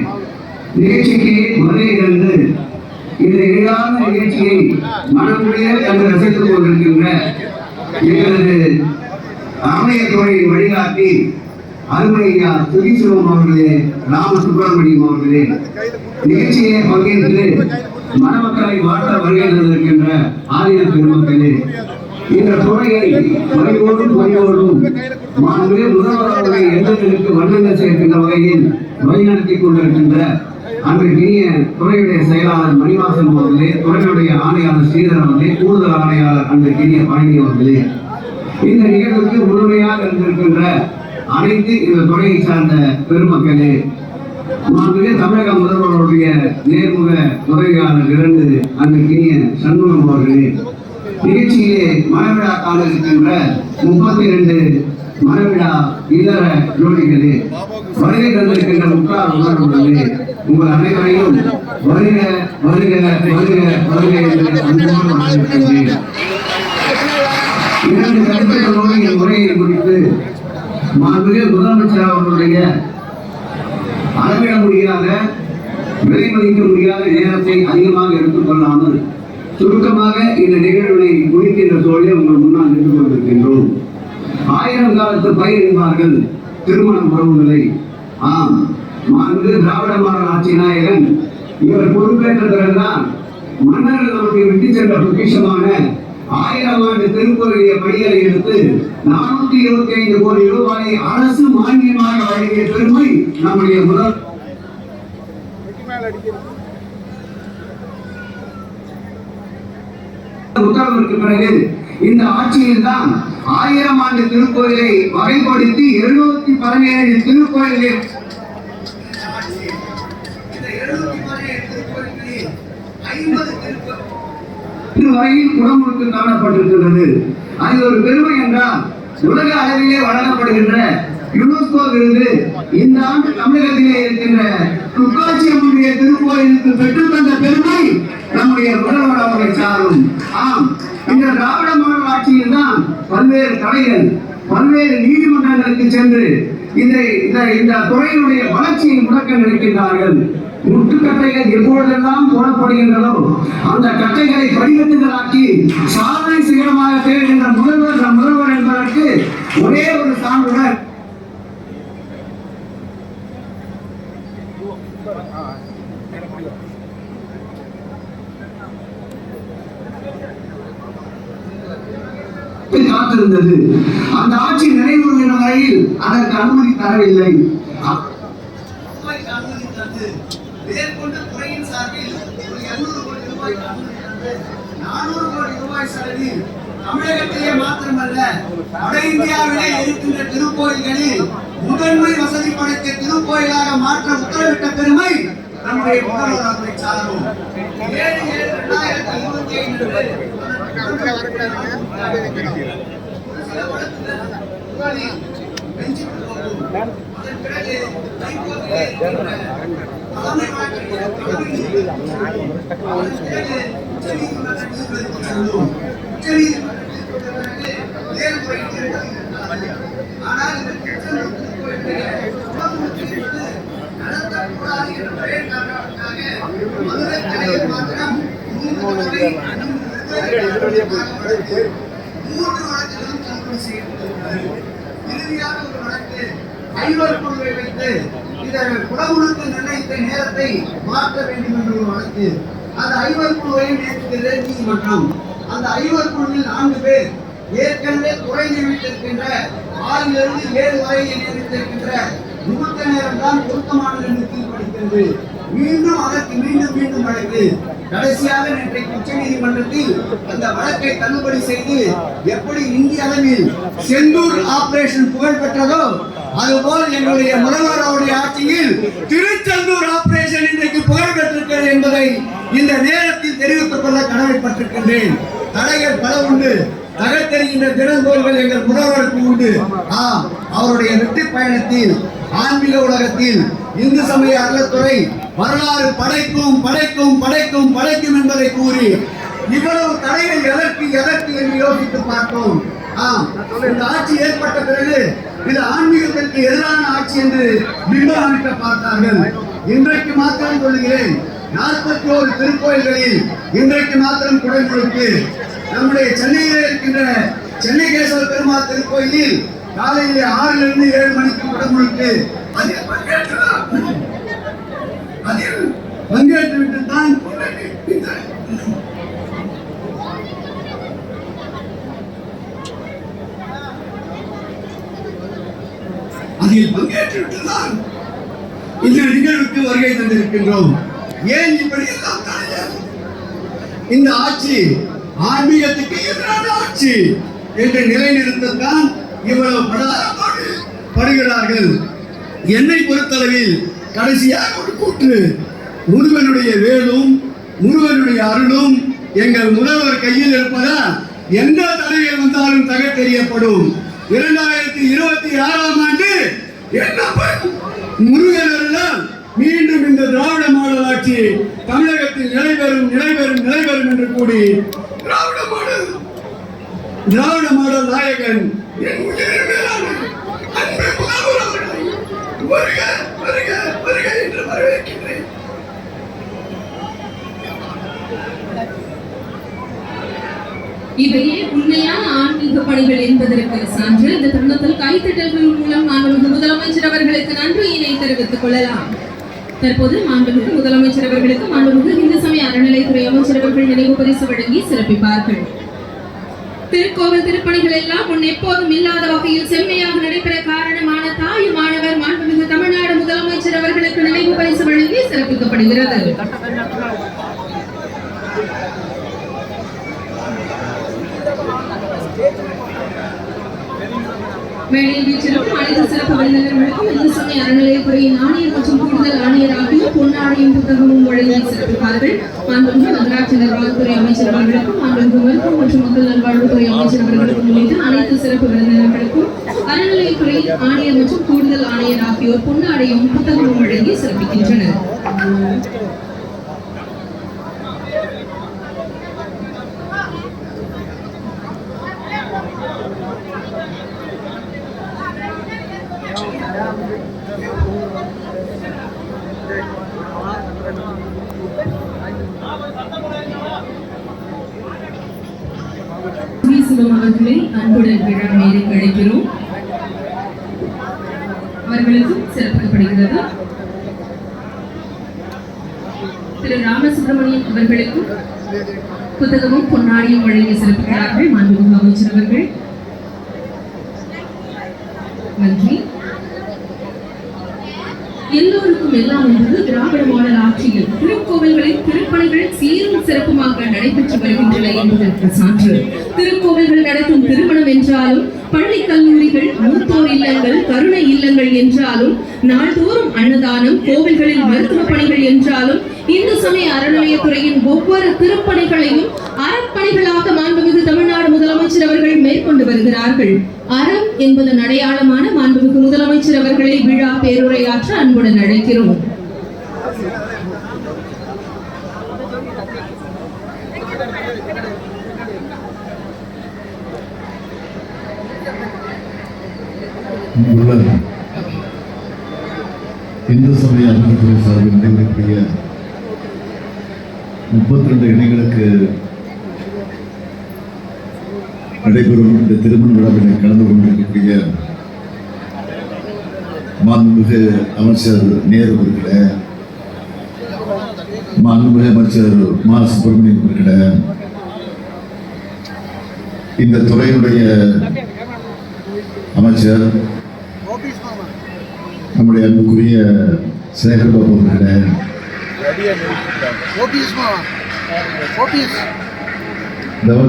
நிகழ்ச்சிக்கு வருகிறது இந்த எளிதான நிகழ்ச்சியை மனமுடிய கண்டு ரசித்துக் கொண்டிருக்கின்ற எங்களது ஆணையத்துறையின் வழிகாட்டி அருமையா சுகிசிவம் அவர்களே, ராம சுப்பிரமணியம் அவர்களே, நிகழ்ச்சியை பங்கேற்று மணமக்களை வாழ்த்த வருகின்றிருக்கின்ற ஆதின பெருமக்களே, இந்த துறையை வழியோடும் பொறியோடும் மாண்பு முதல்வர் அவர்களை எண்ணங்களுக்கு வண்ணங்கள் சேர்க்கின்ற வகையில் வழிநடத்திக் கொண்டிருக்கின்ற அன்றைய துறையுடைய செயலாளர் மணிவாசன் அவர்களே, துறையுடைய ஆணையாளர் ஸ்ரீதர் அவர்களே, கூடுதல் ஆணையாளர் அன்றைய பழனி அவர்களே, இந்த நிகழ்வுக்கு முழுமையாக இருந்திருக்கின்ற அனைத்து இந்த துறையை சார்ந்த பெருமக்களே, தமிழக முதல்வருடைய நேர்முக உதவியாளர் 2 அன்றைய சண்முகம் அவர்களே, நிகழ்ச்சியிலே மனவிழா காண இருக்கின்ற 32 மனவிழா இதர ஜோடிகளே, வருகை தந்திருக்கின்ற முற்றார் உணர்வுகளே, உங்கள் அனைவரையும் வருக வருக வருக வருக என்று அன்போடு வரவேற்கின்றேன். 2 கருத்துக்களோடு என் உரையை முடித்து மாண்புமிகு முதலமைச்சர் அவர்களுடைய அளவிட முடியாத விலை மதிக்க முடியாத நேரத்தை அதிகமாக எடுத்துக் கொள்ளாமல் சுருக்கமாக இந்த நிகழ்வினை முடிக்கின்ற சூழலை உங்கள் முன்னால் நின்று கொண்டிருக்கின்றோம். 1000 காலத்து பயிர் என்பார்கள் திருமண உறவுகளை. ஆம், மாண்பு திராவிட மாடல் ஆட்சி நாயகன் இவர் பொறுப்பேற்ற பிறகுதான் மன்னர்கள் நமக்கு விட்டு சென்ற பொக்கிஷமான 1000 ஆண்டு திருக்கோயிலிய பணிகளை எடுத்து 425 கோடி ரூபாயை அரசு மானியமாக வழங்கிய பெருமை நம்முடைய முதல் உத்தரவிற்கு பிறகு இந்த ஆட்சியில் தான் 1000 ஆண்டு திருக்கோயிலை வகைப்படுத்தி 717 திருக்கோயிலை இதுவரையில் குடமுழுக்கு காணப்பட்டிருக்கிறது. அது ஒரு பெருமை என்றால் உலக அளவிலே வழங்கப்படுகின்ற யுனெஸ்கோ விருது இந்த ஆண்டு தமிழகத்திலே இருக்கின்ற துக்காட்சியம்மனுடைய திருக்கோயிலுக்கு பெற்றுத்தந்த பெருமை நம்முடைய முதல்வர் அவர்களை சாரும். ஆம், இந்த திராவிட மாடல் ஆட்சியில் தான் பல்வேறு தடைகள் பல்வேறு நீதிமன்றங்களுக்கு சென்று இந்த துறையினுடைய வளர்ச்சியை முடக்க நினைக்கின்றார்கள். முட்டுக்கட்டைகள் எப்பொழுதெல்லாம் போடப்படுகின்றதோ அந்த கட்டைகளை படிக்கட்டுகளாக்கி சாதனை சிகரமாக தேடுகின்ற முதல்வர் என்பதற்கு ஒரே ஒரு சான்றுடன் காத்திருந்தது. அந்த ஆட்சி நிறைவேறுகிற வரையில் அதற்கு அனுமதி தரவில்லை. மேற்கொண்டு துறையின் சார்பில் 200 கோடி ரூபாய் 400 கோடி ரூபாய் செலவில் தமிழகத்திலே மாத்திரமல்ல வட இந்தியாவிலே இருக்கின்ற திருக்கோயில்களில் முதன்மை வசதி படைத்த திருக்கோயிலாக மாற்ற உத்தரவிட்ட பெருமை நம்முடைய முதல்வர் அவர்களை சாரும். 7 ஆனால் வழக்குகளும் தள்ளுபடி செய்யப்பட்டுள்ளது. இறுதியாக ஒரு வழக்கு ஐவர் குழுவை வைத்து இதை குடமுழுக்கு நிர்ணயித்த நேரத்தை மாற்ற வேண்டும் என்ற ஒரு வழக்கு. அந்த ஐவர் குழுவை நேற்று நீதிமன்றம் அந்த ஐவர் குழுவில் 4 பேர் ஏற்கனவே துறை நியமித்திருக்கின்ற 6 to 7 வரை நியமித்திருக்கின்ற முகூர்த்த நேரம் தான் பொருத்தமானது என்று தீர்ப்பளிக்கிறது. மீண்டும் அதற்கு மீண்டும் வழக்கு. கடைசியாக நேற்றைக்கு உச்ச நீதிமன்றத்தில் அந்த வழக்கை தள்ளுபடி செய்து எப்படி இந்திய அளவில் செந்தூர் ஆபரேஷன் புகழ் பெற்றதோ அதுபோல் எங்களுடைய முதல்வர் அவருடைய ஆட்சியில் திருச்செந்தூர் ஆபரேஷன் இன்றைக்கு புகழ் பெற்றிருக்கிறது என்பதை இந்த நேரத்தில் தெரிவித்துக் கொள்ள கடமைப்பட்டிருக்கின்றேன். தடைகள் பல உண்டு, தகர்த்தெறிகின்ற தினங்கோள்கள் எங்கள் முதல்வருக்கு உண்டு. அவருடைய வெற்றி பயணத்தில் ஆன்மீக உலகத்தில் இந்து சமய அறத்துறை வரலாறு படைக்கும் என்பதை கூறி இவ்வளவு தடைகள் எதற்கு என்று யோசித்து பார்த்தோம். இந்த ஆட்சி ஏற்பட்ட பிறகு இது ஆன்மீகத்திற்கு எதிரான ஆட்சி என்று பிம்பம் அமைக்க பார்த்தார்கள். இன்றைக்கு மாத்திரம் சொல்கிறேன், 41 திருக்கோயில்களில் இன்றைக்கு மாத்திரம் குடமுழுக்கு. நம்முடைய சென்னையில் இருக்கின்ற சென்னை கேசவ பெருமாள் திருக்கோயிலில் காலையில் 6 to 7 மணிக்கு குடமுழுக்கு. அதில் பங்கேற்றுவிட்டு தான் இந்த நிகழ்வுக்கு வருகை தந்திருக்கின்றோம். ஏன் இப்படி எல்லாம் தடைகள்? இந்த ஆட்சி ஆன்மீகத்துக்கு எதிரான ஆட்சி என்று நிலைநிறுத்தத்தான் இவ்வளவு படுகிறார்கள். என்னை பொறுத்தளவில் கடைசியாக ஒரு கூற்று, முருகனுடைய வேலும் முருகனுடைய அருளும் எங்கள் முதல்வர் கையில் இருப்பதால் எந்த தடைகள் வந்தாலும் தகர்த்தெறியப்படும். 2026ஆம் ஆண்டு முருகன் அருளால் மீண்டும் இந்த திராவிட மாடல் ஆட்சி தமிழகத்தில் நிலைபெறும் என்று கூடி திராவிட மாடல் நாயகன் என் உயிரின் மேலான அன்பு புதல்வர் அவர்களை வருக என்று வரவேற்கின்றேன். இவையே உண்மையான ஆன்மீக பணிகள் என்பதற்கு சான்று. இந்த தருணத்தில் கைத்தட்டல்கள் மூலம் மாண்புமிகு முதலமைச்சர் அவர்களுக்கு நன்றியினை தெரிவித்துக் கொள்ளலாம். தற்போது மாண்புமிகு முதலமைச்சர் அவர்களுக்கு மாண்புமிகு இந்து சமய அறநிலைத்துறை அமைச்சர் அவர்கள் நினைவு பரிசு வழங்கி சிறப்பிப்பார்கள். திருக்கோவில் திருப்பணிகள் எல்லாம் முன் எப்போதும் இல்லாத வகையில் செம்மையாக நடைபெற காரணமான தாயுமானவர் மாண்புமிகு தமிழ்நாடு முதலமைச்சர் அவர்களுக்கு நினைவு பரிசு வழங்கி சிறப்பிக்கப்படுகிறது. மேடையில் வீற்றிருக்கும் அனைத்து சிறப்பு விருந்தினர்களுக்கும் இந்து சமய அறநிலையத்துறையின் ஆணையர் மற்றும் கூடுதல் ஆணையர் ஆகியோர் பொன்னாடையும் புத்தகமும் வழங்கி சிறப்பிப்பார்கள். மாண்புமிகு நகராட்சி நிர்வாகத்துறை அமைச்சர் அவர்களுக்கும் மாண்புமிகு மருத்துவம் மற்றும் மக்கள் நல்வாழ்வுத்துறை அமைச்சர் அவர்களுக்கும் உள்ளிட்ட அனைத்து சிறப்பு விருந்தினர்களுக்கும் அறநிலையத்துறை ஆணையர் மற்றும் கூடுதல் ஆணையர் ஆகியோர் பொன்னாடையும் புத்தகமும் வழங்கி சிறப்பிக்கின்றனர். அவர்களை அன்புடன் விழா மேடைக்கு அழைக்கிறோம். அவர்களுக்கும் சிறப்பிக்கப்படுகிறது. திரு ராமசுப்ரமணியன் அவர்களுக்கும் புத்தகமும் பொன்னாடியும் வழங்கி சிறப்பிக்கிறார்கள் மாண்புமிகு அமைச்சர் அவர்கள். நன்றி. எல்லோருக்கும் எல்லாம் என்பது திராவிட மாடல் ஆட்சியில் திருக்கோவில்களின் திருப்பணிகள் சீரும் சிறப்புமாக நடைபெற்று வருகின்றன என்பதற்கு சான்று. திருக்கோவில்கள் நடத்தும் திருமணம் என்றாலும், பள்ளி கல்லூரிகள், மூத்தோர் இல்லங்கள், கருணை இல்லங்கள் என்றாலும், நாள்தோறும் அன்னதானம், கோவில்களில் மருத்துவ பணிகள் என்றாலும், இந்து சமய அறநிலையத்துறையின் ஒவ்வொரு திருப்பணிகளையும் அறப்பணிகளாக மாண்புமிகு தமிழ்நாடு முதலமைச்சர் அவர்கள் மேற்கொண்டு வருகிறார்கள். அறம் என்பதன் அடையாளமான மாண்புமிகு முதலமைச்சர் அவர்களை விழா பேருரையாற்ற அன்புடன் அழைக்கிறோம். இந்து சமய அறநிலையத்துறை சார்பில் நடைபெறக்கூடிய 32 இணைகளுக்கு நடைபெறும் இந்த திருமண விழாவில் கலந்து கொண்டிருக்கக்கூடிய மாண்புமிகு அமைச்சர் நேரு அவர்களே, மாண்புமிகு அமைச்சர் மா சுப்பிரமணியன் அவர்களே, இந்த துறையினுடைய அமைச்சர் நம்முடைய அன்புக்குரிய சேகர் பாபு அவர்களே,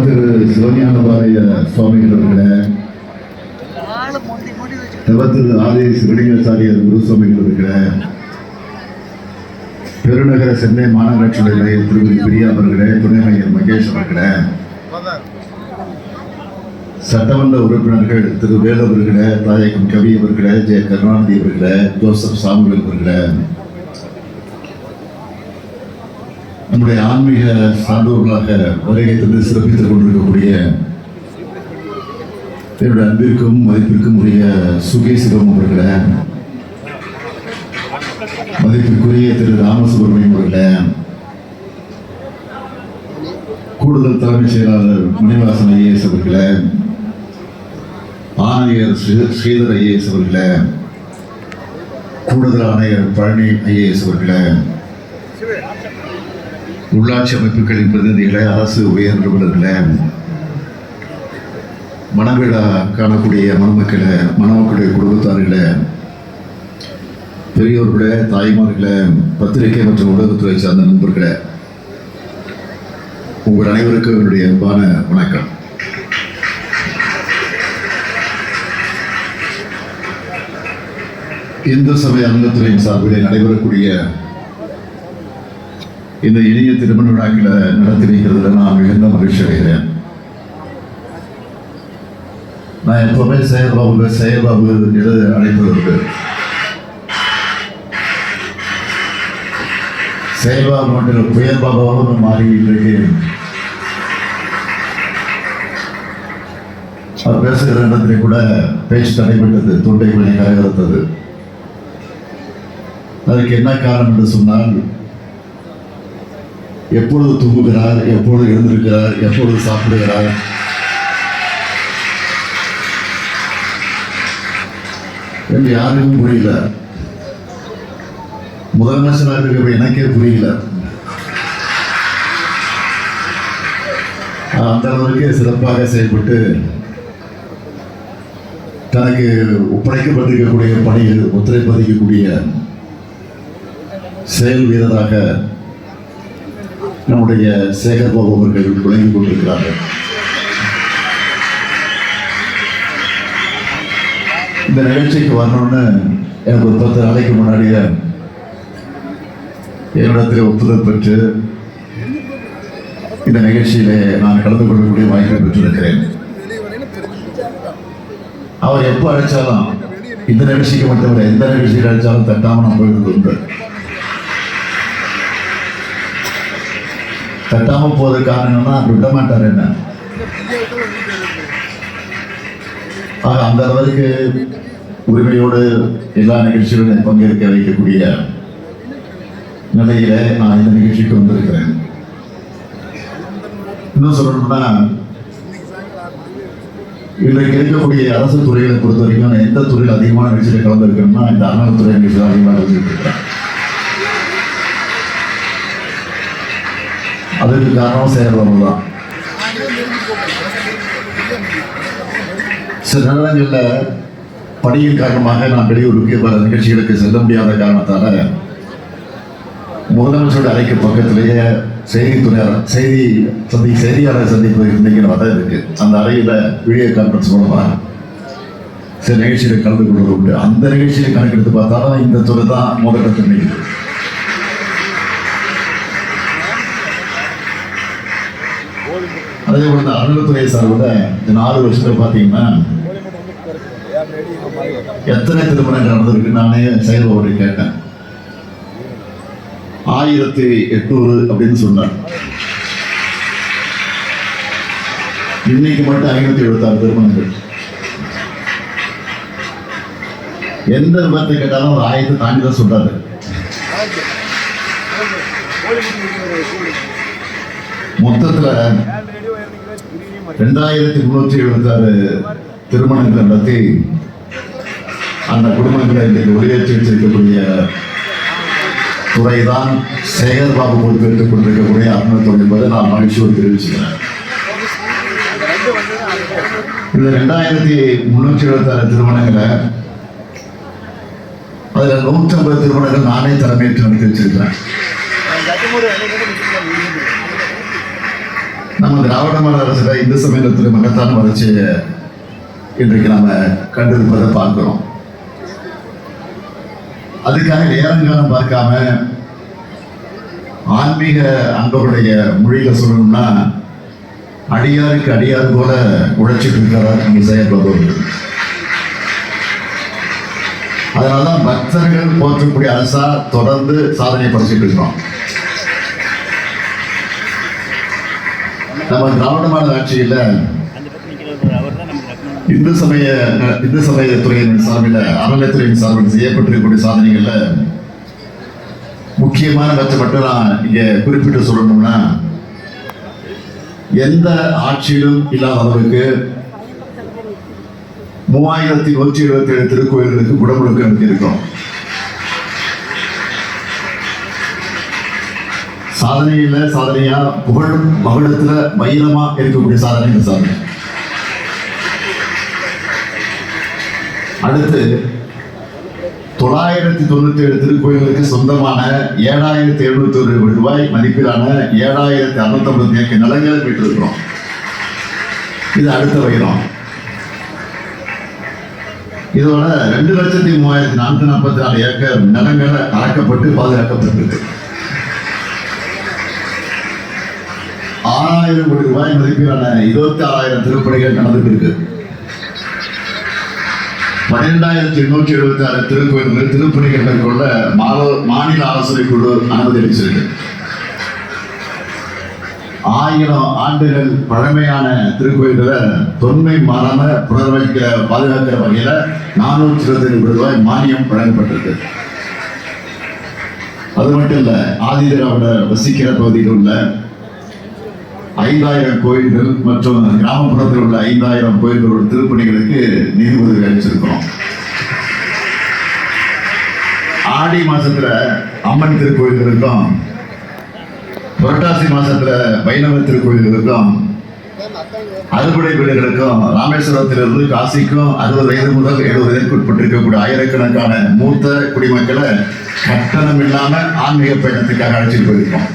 திரு சிவஞானபாளைய சுவாமிகள் அவர்களே, திரு ஆதி சிவலிங்காச்சாரியர் குருசுவாமிகள் அவர்களே, பெருநகர சென்னை மாநகராட்சியுடைய திருமதி பிரியா அவர்களே, துணை மேயர் மகேஷ் அவர்களே, சட்டமன்ற உறுப்பினர்கள் திரு வேலு அவர்களே, தாயகம் கவி அவர்களே, ஜெய கருணாநிதி அவர்களே, ஜோசப் சாமுவேல் அவர்களே, நம்முடைய ஆன்மீக சான்றோர்களாக வருகை தந்து சிறப்பித்துக் கொண்டிருக்கக்கூடிய என்னுடைய அன்பிற்கும் மதிப்பிற்கும் உரிய சுகேசிவம் அவர்களே, மதிப்பிற்குரிய திரு ராமசுப்ரமணியம் அவர்களே, கூடுதல் தலைமைச் செயலாளர் மணிவாசன் ஐஏஎஸ் அவர்களே, ஆணையர் ஸ்ரீதர் ஐஏஎஸ் அவர்களே, கூடுதல் ஆணையர் பழனி ஐஏஎஸ் அவர்களே, உள்ளாட்சி அமைப்புகளின் பிரதிநிதிகளே, அரசு உயர் நிறுவனர்களே, மணவிழா காணக்கூடிய மணமக்களே, மணமக்களுடைய குடும்பத்தார்களே, பெரியோர்களே, தாய்மார்களே, பத்திரிகை மற்றும் ஊடகத்துறை சார்ந்த நண்பர்களே, உங்கள் அனைவருக்கும் என்னுடைய அன்பான வணக்கம். இந்து சமய அறநிலையத்துறையின் சார்பில் நடைபெறக்கூடிய இந்த இனிய திருமண விழாக்களை நடத்தி வைக்கிறதுல நான் மிகுந்த மகிழ்ச்சி அடைகிறேன். நான் எப்பவுமே செயல்பாபு என்று அழைப்பதற்கு செயல்பாபு மட்டும் புயல் பாபாவும் மாறி இன்றைக்கு அவர் பேசுகிற இடத்திலே கூட பேச்சு தடைபட்டது, தொண்டை வழி கரகரத்தது. அதற்கு என்ன காரணம் என்று சொன்னால், எப்பொழுது தூங்குகிறார், எப்பொழுது எழுந்திருக்கிறார், எப்பொழுது சாப்பிடுகிறார், என்று யாருக்கும் புரியல. முதலமைச்சராக இருக்கிற எனக்கே புரியல. அந்த அளவுக்கு சிறப்பாக செயல்பட்டு தனக்கு ஒப்படைக்கப்பட்டிருக்கக்கூடிய பணியில் முத்திரை பதிக்கக்கூடிய செயல் வீரராக நம்முடைய சேகர் பாபு அவர்கள் விளங்கிக் கொண்டிருக்கிறார்கள். இந்த நிகழ்ச்சிக்கு வரணும்னு எனக்கு ஒரு 10 நாளைக்கு முன்னாடியே என்னிடத்தில் ஒப்புதல் பெற்று இந்த நிகழ்ச்சியிலே நான் கலந்து கொள்ளக்கூடிய வாய்ப்பை பெற்றிருக்கிறேன். அவர் எப்போ அழைச்சாலும், இந்த நிகழ்ச்சிக்கு மட்டும் எந்த நிகழ்ச்சியில் அழைச்சாலும் தட்டாமல் நான் போயிடுறது உண்டு. தட்டாமல் போவதற்கு காரணம் என்னன்னா, விட மாட்டார் என்ன. ஆக அந்த அளவுக்கு உரிமையோடு எல்லா நிகழ்ச்சிகளும் பங்கேற்க வைக்கக்கூடிய நிலையில நான் இந்த நிகழ்ச்சிக்கு வந்திருக்கிறேன். இன்னும் சொல்லணும்னா, இன்றைக்கு இருக்கக்கூடிய அரசு துறைகளை பொறுத்த வரைக்கும் எந்த துறையில் அதிகமான நிகழ்ச்சியில் கலந்துருக்கணும்னா இந்த அறநிலையத்துறை நிகழ்ச்சி அதிகமாக கலந்துருக்கிறேன். அதுக்கு காரணம் செயல்பாடு தான். சில நேரங்களில் பணியின் காரணமாக நான் வெளியூருக்கு பல நிகழ்ச்சிகளுக்கு செல்ல முடியாத காரணத்தால் முதலமைச்சருடைய அறைக்கு பக்கத்திலேயே செய்தியாளர் சந்திப்பு இன்னைக்கு வர இருக்கு. அந்த அறையில் வீடியோ கான்ஃபரன்ஸ் மூலமாக சில நிகழ்ச்சிகளை கலந்து கொள்வது உண்டு. அந்த நிகழ்ச்சியை கணக்கெடுத்து பார்த்தாலும் இந்த துறை தான் முதலிடத்தில் நிற்குது. அதே போல இந்த அறநிலையத்துறை சார்பில் இந்த 4 வருஷத்தில் பார்த்தீங்கன்னா எத்தனை திருமணங்கள் நடந்திருக்கு நானே செயல்பாடு கேட்டேன். 1800 அப்படின்னு சொன்னார். இன்னைக்கு மட்டும் 576 திருமணங்கள். எந்த விபத்தை கேட்டாலும் ஒரு 1000 தாண்டி தான் சொல்றாரு. மொத்தத்துல 2376 திருமணங்கள் நடத்தி அந்த குடும்பங்களை இன்றைக்கு ஒளியேற்றி வச்சிருக்கக்கூடிய துறைதான் சேகர் பாபு பொறுப்பேற்றுக் கொண்டிருக்கக்கூடிய அறநிலையத்துறை என்பதை நான் மகிழ்ச்சியோடு தெரிவிச்சுக்கிறேன். இந்த 2376 திருமணங்களை அதுல 150 திருமணங்கள் நானே தலைமையேற்று நடத்தி வச்சிருக்கிறேன். நம்ம திராவிட மாடல் அரசுல இந்து சமயத்துறை மகத்தான வளர்ச்சியை இன்றைக்கு நாம கண்டிருப்பதை பார்க்கிறோம். அதுக்காக நேரங்காலம் பார்க்காம ஆன்மீக அன்பர்களுடைய மொழியில சொல்லணும்னா அடியாருக்கு அடியார் போல உழைச்சிட்டு இருக்கிறார் நம்ம செயல்படுவது. அதனாலதான் பக்தர்கள் போற்றக்கூடிய அரசா தொடர்ந்து சாதனை படைச்சிட்டு இருக்கிறோம். நம்ம திராவிட மாடல் ஆட்சியில இந்து சமயத்துறையின் சார்பில் அறநிலையத்துறையின் சார்பில் செய்யப்பட்டிருக்கக்கூடிய சாதனைகள்ல முக்கியமான மட்டும் நான் இங்க குறிப்பிட்டு சொல்லணும்னா எந்த ஆட்சியிலும் இல்லாத அளவுக்கு 3177 திருக்கோயில்களுக்கு குடமுழுக்கு நடத்தியிருக்கிறோம். சாதனையா புகழும் மகுடத்துல வைரமா இருக்கக்கூடிய சாதனை இந்த சாதனை. அடுத்து 997 திருக்கோயில்களுக்கு சொந்தமான 7701 ரூபாய் மதிப்பிலான 7650 ஏக்கர் நிலங்களை பெற்றிருக்கிறோம். இது அடுத்த வைரம். இதோட 2,03,444 ஏக்கர் நிலங்களை அளக்கப்பட்டு பாதுகாக்கப்பட்டிருக்கு. 6,000 கோடி ரூபாய் மதிப்பிலான 26,000 திருப்பணிகள் நடந்துட்டு இருக்கு. 12,876 திருக்கோயில்கள் திருப்பணிகள் மேற்கொள்ள மாநில ஆலோசனை குழு அனுமதி அளிச்சிருக்கு. 1000 ஆண்டுகள் பழமையான திருக்கோயில்களை தொன்மை மாறாம புனர்வைக்க பாதுகாக்கிற வகையில 427 கோடி ரூபாய் மானியம் வழங்கப்பட்டிருக்கு. அது மட்டும் இல்ல, ஆதிதிராவிட வசிக்கிற பகுதியில் உள்ள 5000 கோயில்கள் மற்றும் கிராமப்புறத்தில் உள்ள 5000 கோயில்களோட திருப்பணிகளுக்கு நிதி உதவி அளிச்சிருக்கிறோம். ஆடி மாசத்துல அம்மன் திருக்கோயில்களுக்கும், புரட்டாசி மாசத்துல வைணவ திருக்கோயில்களுக்கும், அறுபடை வீடுகளுக்கும், ராமேஸ்வரத்திலிருந்து காசிக்கும் 60 வயது முதல் 70 வயதுக்கு உட்பட்டிருக்கக்கூடிய ஆயிரக்கணக்கான மூத்த குடிமக்களை கட்டணம் இல்லாம ஆன்மீக பயணத்துக்காக அழைச்சிட்டு போயிருக்கோம்.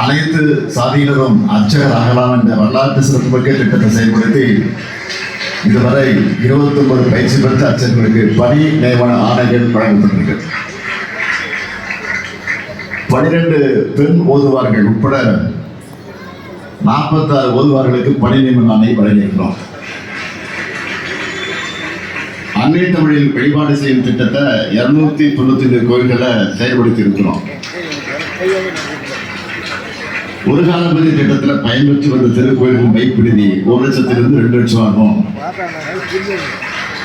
அனைத்து சாதியினரும் அர்ச்சகர் ஆகலாம் என்ற வரலாற்று சிறப்புமிக்க திட்டத்தை செயல்படுத்தி இதுவரை 29 பயிற்சி பெற்ற அர்ச்சகர்களுக்கு பணி நியமன ஆணைகள் வழங்கப்பட்டிருக்கு. 12 பெண் ஓதுவார்கள் உட்பட 46 ஓதுவார்களுக்கு பணி நியமன ஆணை வழங்கியிருக்கிறோம். அன்னை தமிழில் வழிபாடு செய்யும் திட்டத்தை 295 கோயில்களை செயல்படுத்தி இருக்கிறோம். ஒரு காலப்பகுதி திட்டத்தில் பயன்பெற்று வந்த திருக்கோயில்கள் மைப்பிடிதி 1 லட்சத்திலிருந்து 2 லட்சம் ஆகும்.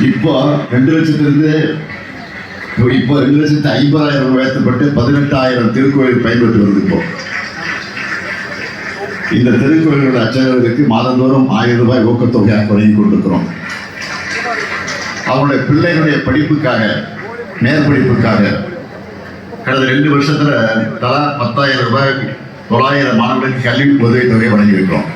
இப்போ 2,50,000 உயர்த்தப்பட்டு 18,000 திருக்கோயில் பயன்பெற்று வருது. இப்போ இந்த திருக்கோயில்களோட அர்ச்சகர்களுக்கு மாதந்தோறும் 1000 ரூபாய் ஊக்கத்தொகையாக வழங்கி கொண்டிருக்கிறோம். அவங்களுடைய பிள்ளைகளுடைய படிப்புக்காக, மேற்படிப்புக்காக கடந்த 2 வருஷத்துல தலா 10,000 ரூபாய் 900 மாணவர்களுக்கு கல்வி உதவித்தொகை வழங்கியிருக்கிறோம்.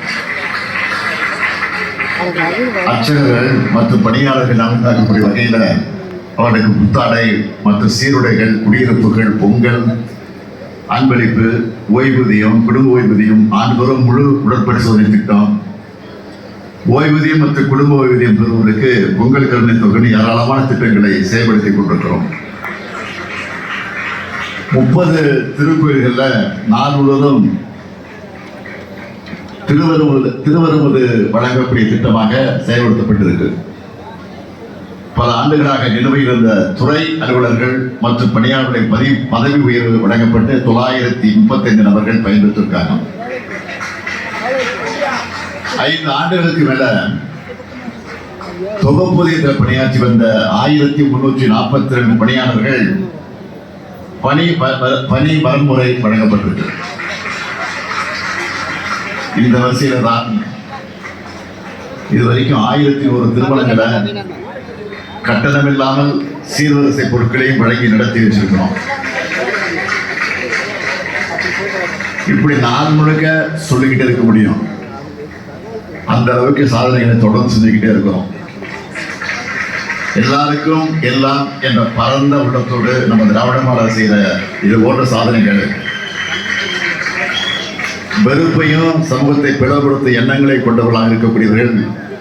அர்ச்சகர்கள் மற்றும் பணியாளர்கள் நலன்காக்கக்கூடிய வகையில அவர்களுக்கு புத்தாடை மற்றும் சீருடைகள், குடியிருப்புகள், பொங்கல், அன்பளிப்பு, ஓய்வூதியம், குடும்ப ஓய்வூதியம், ஆண்டுதோறும் முழு உடற்பரிசோதனை திட்டம், ஓய்வூதியம் மற்றும் குடும்ப ஓய்வூதியம் பெறுவதற்கு பொங்கல் கருணை தொகை ஏராளமான திட்டங்களை செயல்படுத்திக் கொண்டிருக்கிறோம். 30 திருக்கோயில்கள்ல நாள் முழுவதும் திருவருவது வழங்கக்கூடிய திட்டமாக செயல்படுத்தப்பட்டிருக்கு. பல ஆண்டுகளாக நிலுவையில் இருந்த துறை அலுவலர்கள் மற்றும் பணியாளர்களை பதவி உயர்வு வழங்கப்பட்டு 935 நபர்கள் பயன்பெற்றிருக்காங்க. 5 ஆண்டுகளுக்கு மேல தொகுப்பூதியத்தில் பணியாற்றி வந்த 1342 பணியாளர்கள் பணி வரன்முறை வழங்கப்பட்டிருக்கு. இந்த வரிசையில தான் இதுவரைக்கும் 1001 திருமணங்களை கட்டணம் இல்லாமல் சீர்வரிசை பொருட்களையும் வழங்கி நடத்தி வச்சிருக்கிறோம். இப்படி நாள் முழுக்க சொல்லிக்கிட்டே இருக்க முடியும். அந்த அளவுக்கு சாதனைகளை தொடர்ந்து செஞ்சுக்கிட்டே இருக்கிறோம். எல்லாருக்கும் எல்லாம் என்ற பரந்த உள்ளத்தோடு நம்ம திராவிட மாடல் செய்கிற இது போன்ற சாதனைகள் வெறுப்பையும் சமூகத்தை பிளவுபடுத்த எண்ணங்களை கொண்டவர்களாக இருக்கக்கூடியவர்கள்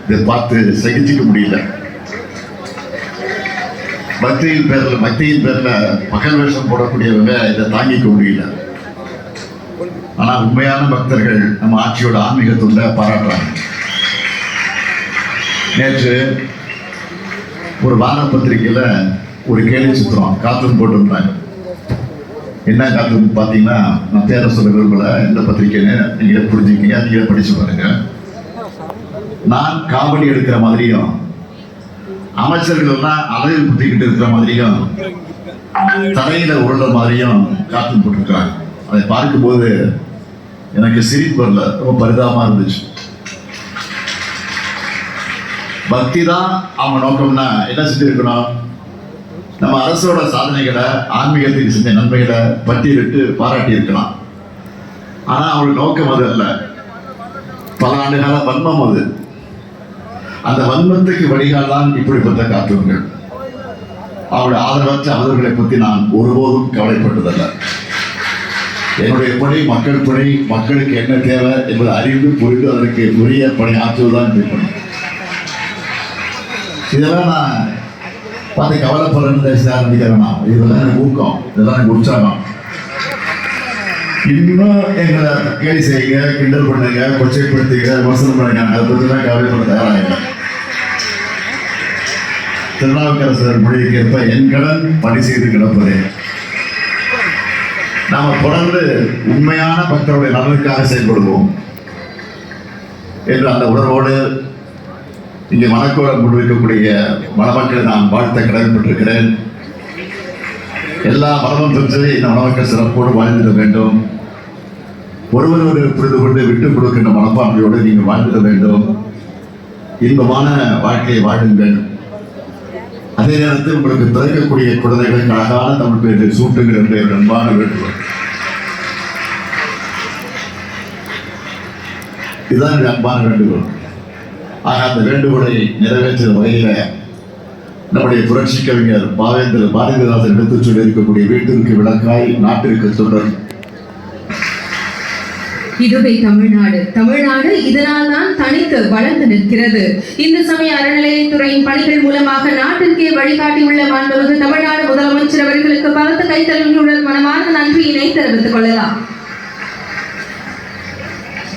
இதை பார்த்து சகிச்சுக்க முடியல. பக்தியின் பேர்ல பகல் வேஷம் போடக்கூடியவங்க இதை தாங்கிக்க முடியல. ஆனா உண்மையான பக்தர்கள் நம்ம ஆட்சியோட ஆன்மீக தொண்டை பாராட்டுறாங்க. நேற்று ஒரு வார பத்திரிகையில ஒரு கேள்வி சித்திரம் கார்ட்டூன் போட்டிருந்தாங்க. என்ன கார்ட்டூன் பார்த்தீங்கன்னா, நான் பேரை சொல்ல விரும்பல, இந்த பத்திரிகைன்னு நீங்க புரிஞ்சுக்கீங்க, நீங்க படிச்சு பாருங்க. நான் காவடி எடுக்கிற மாதிரியும் அமைச்சர்கள் எல்லாம் அலையில் குத்திக்கிட்டு இருக்கிற மாதிரியும் தரையில உருள மாதிரியும் கார்ட்டூன் போட்டிருக்கிறாங்க. அதை பார்க்கும்போது எனக்கு சிரிப்பு வரல, ரொம்ப பரிதாபமா இருந்துச்சு. பக்தி தான் அவங்க நோக்கம்னா என்ன செஞ்சிருக்கணும்? நம்ம அரசோட சாதனைகளை, ஆன்மீகத்துக்கு செஞ்ச நன்மைகளை பட்டியலிட்டு பாராட்டி இருக்கலாம். ஆனா அவங்களுக்கு நோக்கம் அது அல்ல. பல ஆண்டுகால வன்மம் அது. அந்த வன்மத்துக்கு வழிகால் தான் இப்படிப்பட்ட கார்ட்டூன்கள். அவருடைய ஆதரவற்ற அவர்களை பற்றி நான் ஒருபோதும் கவலைப்பட்டதல்ல. என்னுடைய பணி மக்கள் பணி, மக்களுக்கு என்ன தேவை என்பதை அறிந்து புரிந்து அதற்கு உரிய பணி ஆற்றுவதுதான் பணி. இதெல்லாம் நான் பார்த்து கவலைப்படுறேன்னு நினைக்கிறேன். இதெல்லாம் எனக்கு ஊக்கம், இதெல்லாம் எனக்கு உற்சாகம். இன்னும் எங்களை கேலி செய்யுங்க, கிண்டல் பண்ணுங்க, கொச்சைப்படுத்துங்க, விமர்சனம் பண்ணுங்க, அதை பற்றிலாம் கவலைப்பட தயாராக. திருநாவுக்கரசர் மொழிக்கேற்ப என் கடன் பணி செய்து கிடப்பதே. நாம தொடர்ந்து உண்மையான பக்தருடைய நலனுக்காக செயல்படுவோம் என்று அந்த உணர்வோடு இங்கே மனக்கோலம் முன்வைக்கக்கூடிய மணமக்களை நான் வாழ்த்த கடமைப்பட்டிருக்கிறேன். எல்லா மனமும் பெற்று இந்த மணமக்கள் சிறப்போடு வாழ்ந்திட வேண்டும். ஒருவர் புரிந்து கொண்டு விட்டுக் கொடுக்கின்ற மனப்பான்மையோடு நீங்கள் வாழ்ந்திட வேண்டும். இன்பமான வாழ்க்கையை வாழுங்கள். அதே நேரத்தில் உங்களுக்கு பிறக்கக்கூடிய குழந்தைகளுக்கு அழகான தமிழ் பெயர்கள் சூட்டுங்கள் என்ற அன்பான வேண்டுகோள். இதுதான் அன்பான வேண்டுகோள். ஆக அந்த வேண்டுகோளை நிறைவேற்ற வகையில நம்முடைய புரட்சி கவிஞர் பாரதிதாசன் எடுத்துச் சொல்லி இருக்கக்கூடிய வீட்டிற்கு விளக்காய் நாட்டிற்கு தொடர். இதுவே தமிழ்நாடு. தமிழ்நாடு இதனால் தான் தனித்து வளர்ந்து நிற்கிறது. இந்து சமய அறநிலையத்துறையின் பணிகள் மூலமாக நாட்டிற்கே வழிகாட்டியுள்ள மாண்புமிகு தமிழ்நாடு முதலமைச்சர் அவர்களுக்கு பலத்த கைத்தறலுடன் மனமார்ந்த நன்றியினை தெரிவித்துக் கொள்ளலாம்.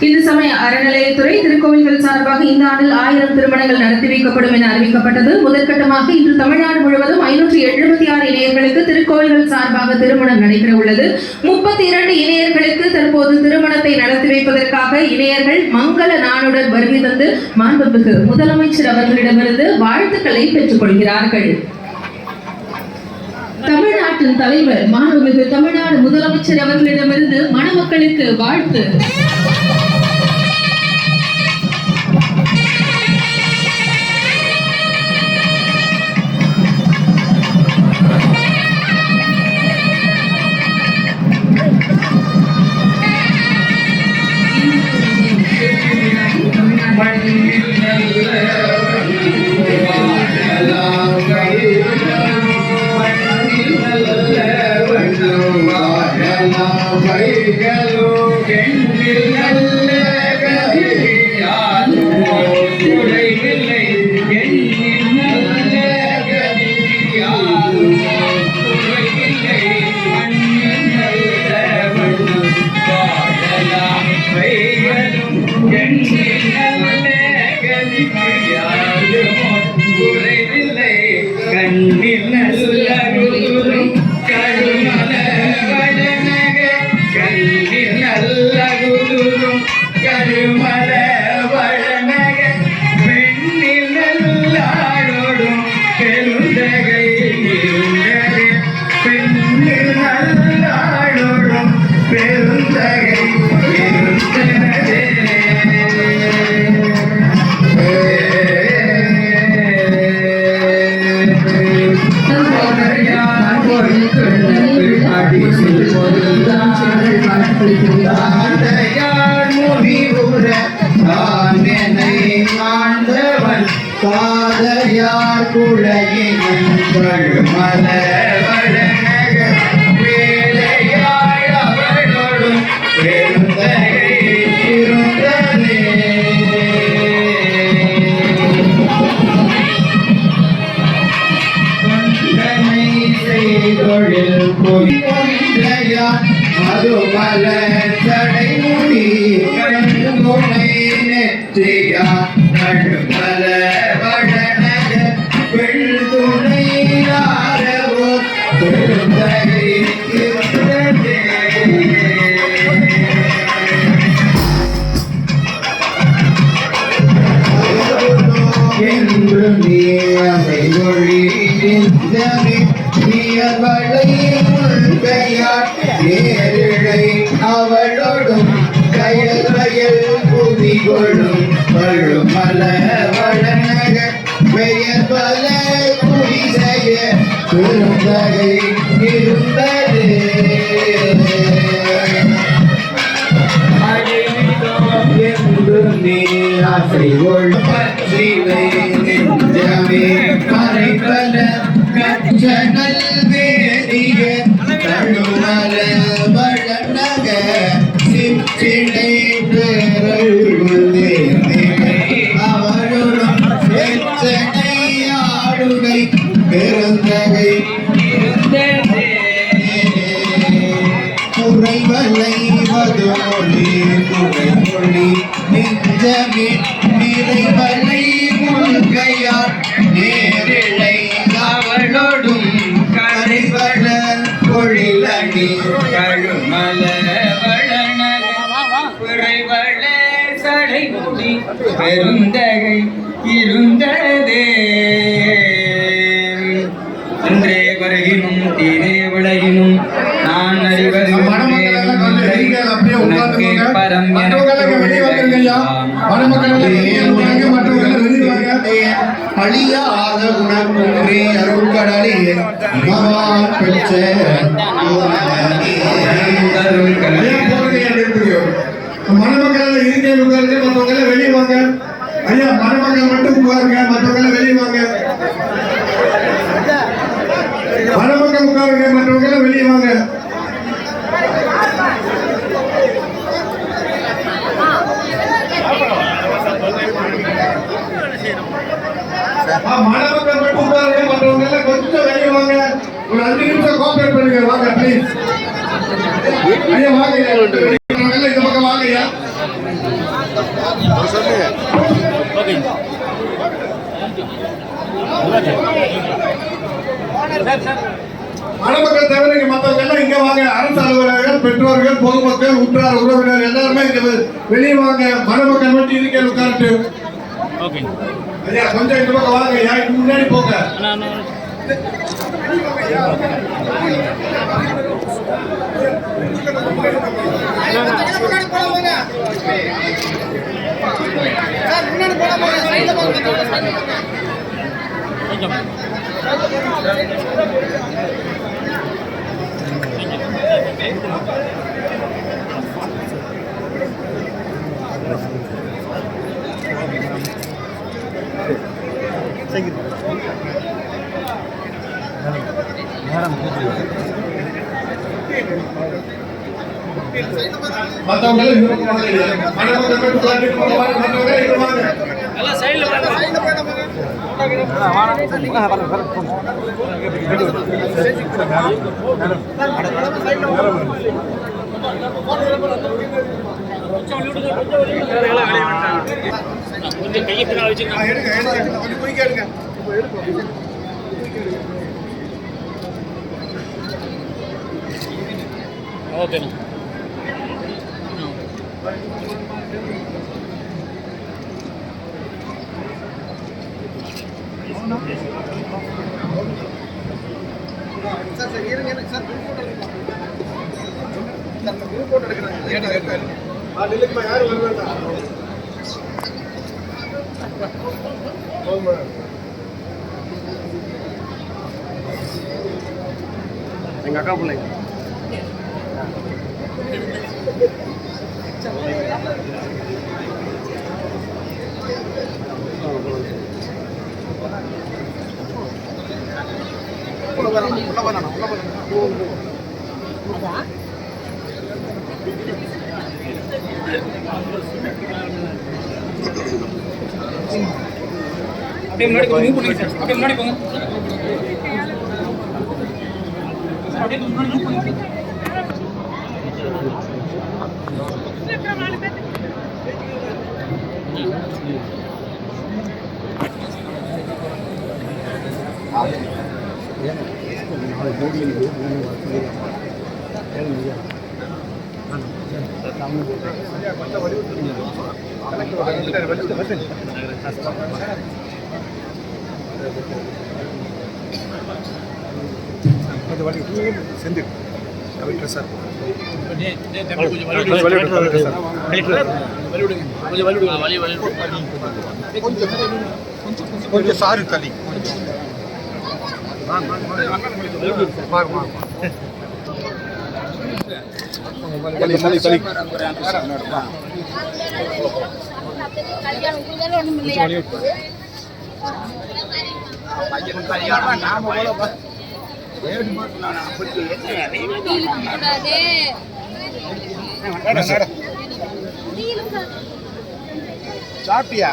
இந்து சமய அறநிலையத்துறை திருக்கோவில்கள் சார்பாக இந்த ஆண்டில் 1000 திருமணங்கள் நடத்தி வைக்கப்படும் என அறிவிக்கப்பட்டது. முதற்கட்டமாக இன்று தமிழ்நாடு முழுவதும் 576 இணையர்களுக்கு திருக்கோவில்கள் சார்பாக திருமணம் நடைபெற உள்ளது. 32 இணையர்களுக்கு தற்போது திருமணத்தை நடத்தி வைப்பதற்காக இணையர்கள் மங்கள நாளுடன் வருகை தந்து மாண்புமிகு முதலமைச்சர் அவர்களிடமிருந்து வாழ்த்துக்களை பெற்றுக் கொள்கிறார்கள். தமிழ்நாட்டின் தலைவர் மாண்புமிகு தமிழ்நாடு முதலமைச்சர் அவர்களிடமிருந்து மணமக்களுக்கு வாழ்த்து. பெண்ணில் நல்ல காதையார் குழகினும் கழுமல வழனக வேலையாய் அவளோடும் பெருந்தகை இருந்ததே. கொண்டனை செய்தொழில் பொய்யான் மதுமல சடைமுடி கண்குணை நெற்றியா கழுமல வழனக பெண்துணை ஆரவோ பெருந்தகை இருந்ததே. என்று நீ அதை மொழி நின்றமே நீயவளை உள்கையார் நேரிழை அவளோடும் கயல் வயல் புதிகொள்ளும் வழுமல வழனக பெயர் பல குடிசெய பெருந்தகை இருந்தது. என்று நீ ஆசை ஒழுப்பற்றிவை நெஞ்சமே மறைபல கற்றனல் வேதிய கழுமல வழனக சிற்றிடை பேரழுந்தே அவளுடன் எத்தனை ஆடுகை பெருந்தகை குறைவலை வதுமொழி குறைமொழி நெஞ்சமே நிறைவலை முன்கையார் நேரிழை அவளோடும் கரைவள பொழிலணி கழுமல வழனக குறைவள சடைமுடி பெருந்தகை இருந்ததே. அன்றே வருகினும் தீரே விளையினும் நான் அறிவது உனக்கு பரம் அழியாத உணர்வுன்றே அருள்கடலே பகவான் பெற்ற மணமக்கள் இருக்கே உட்காருங்க, மற்றவங்க வெளியே வாங்க. ஐயா மணமக்கள் மட்டும் உட்காருங்க, மற்றவங்க வெளியே வாங்க. மணமக்கள் உட்காருங்க, மற்றவங்க வெளியே வாங்க. மணமக்கள் மட்டும் உட்காருங்க, மற்றவங்க கொஞ்சம் வெளியே வாங்க. ஒரு 5 நிமிஷம் கோஆபரேட் பண்ணுங்க. வாங்க ப்ளீஸ். ஐயா வாங்க, இந்த பக்கம் வாங்க ஐயா. மணமக்கள் தவிர மற்றவங்க எல்லாம் இங்க வாங்க. அரசு அலுவலர்கள், பெற்றோர்கள், பொதுமக்கள், உற்றார் உறவினர் எல்லாருமே இங்க வெளியே வாங்க. மணமக்கள் மட்டும் இருக்கே உட்காரட்டு. ஐயா கொஞ்சம் இந்த பக்கம் வாங்க ஐயா, முன்னாடி போங்க. மற்றவங்க ஓகே. சார் இருங்க சார் போட்டோ எடுக்கிறாங்க. யாரும் வர வேண்டாம். எங்க அக்கா பிள்ளைங்க அப்படியே முன்னாடி மூவ் பண்ணுங்க சார். அப்படியே முன்னாடி போங்க. அப்படியே முன்னாடி மூவ் பண்ணுங்க. செஞ்சு கலெக்டர் சார் கொஞ்சம் சாரு தள்ளி சாப்பிட்டியா?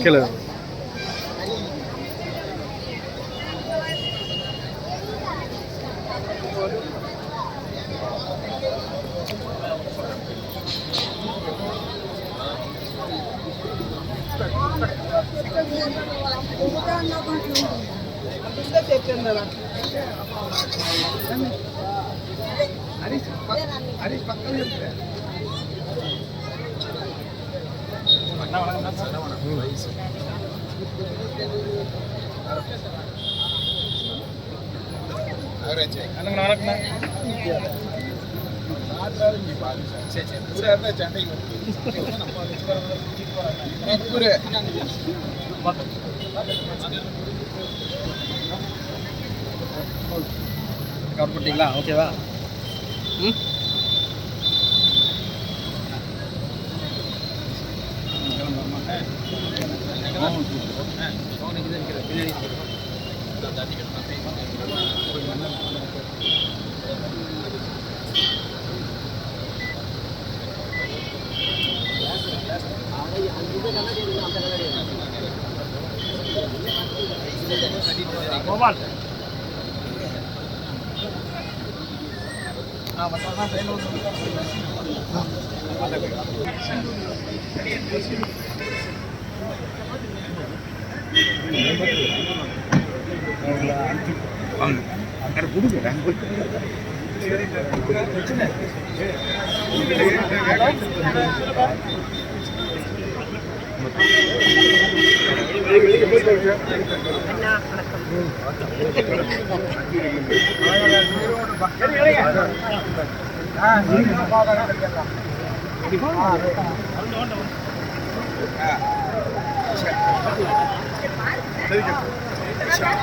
கீழே கவர் பண்ணிட்டீங்களா? ஓகேவா?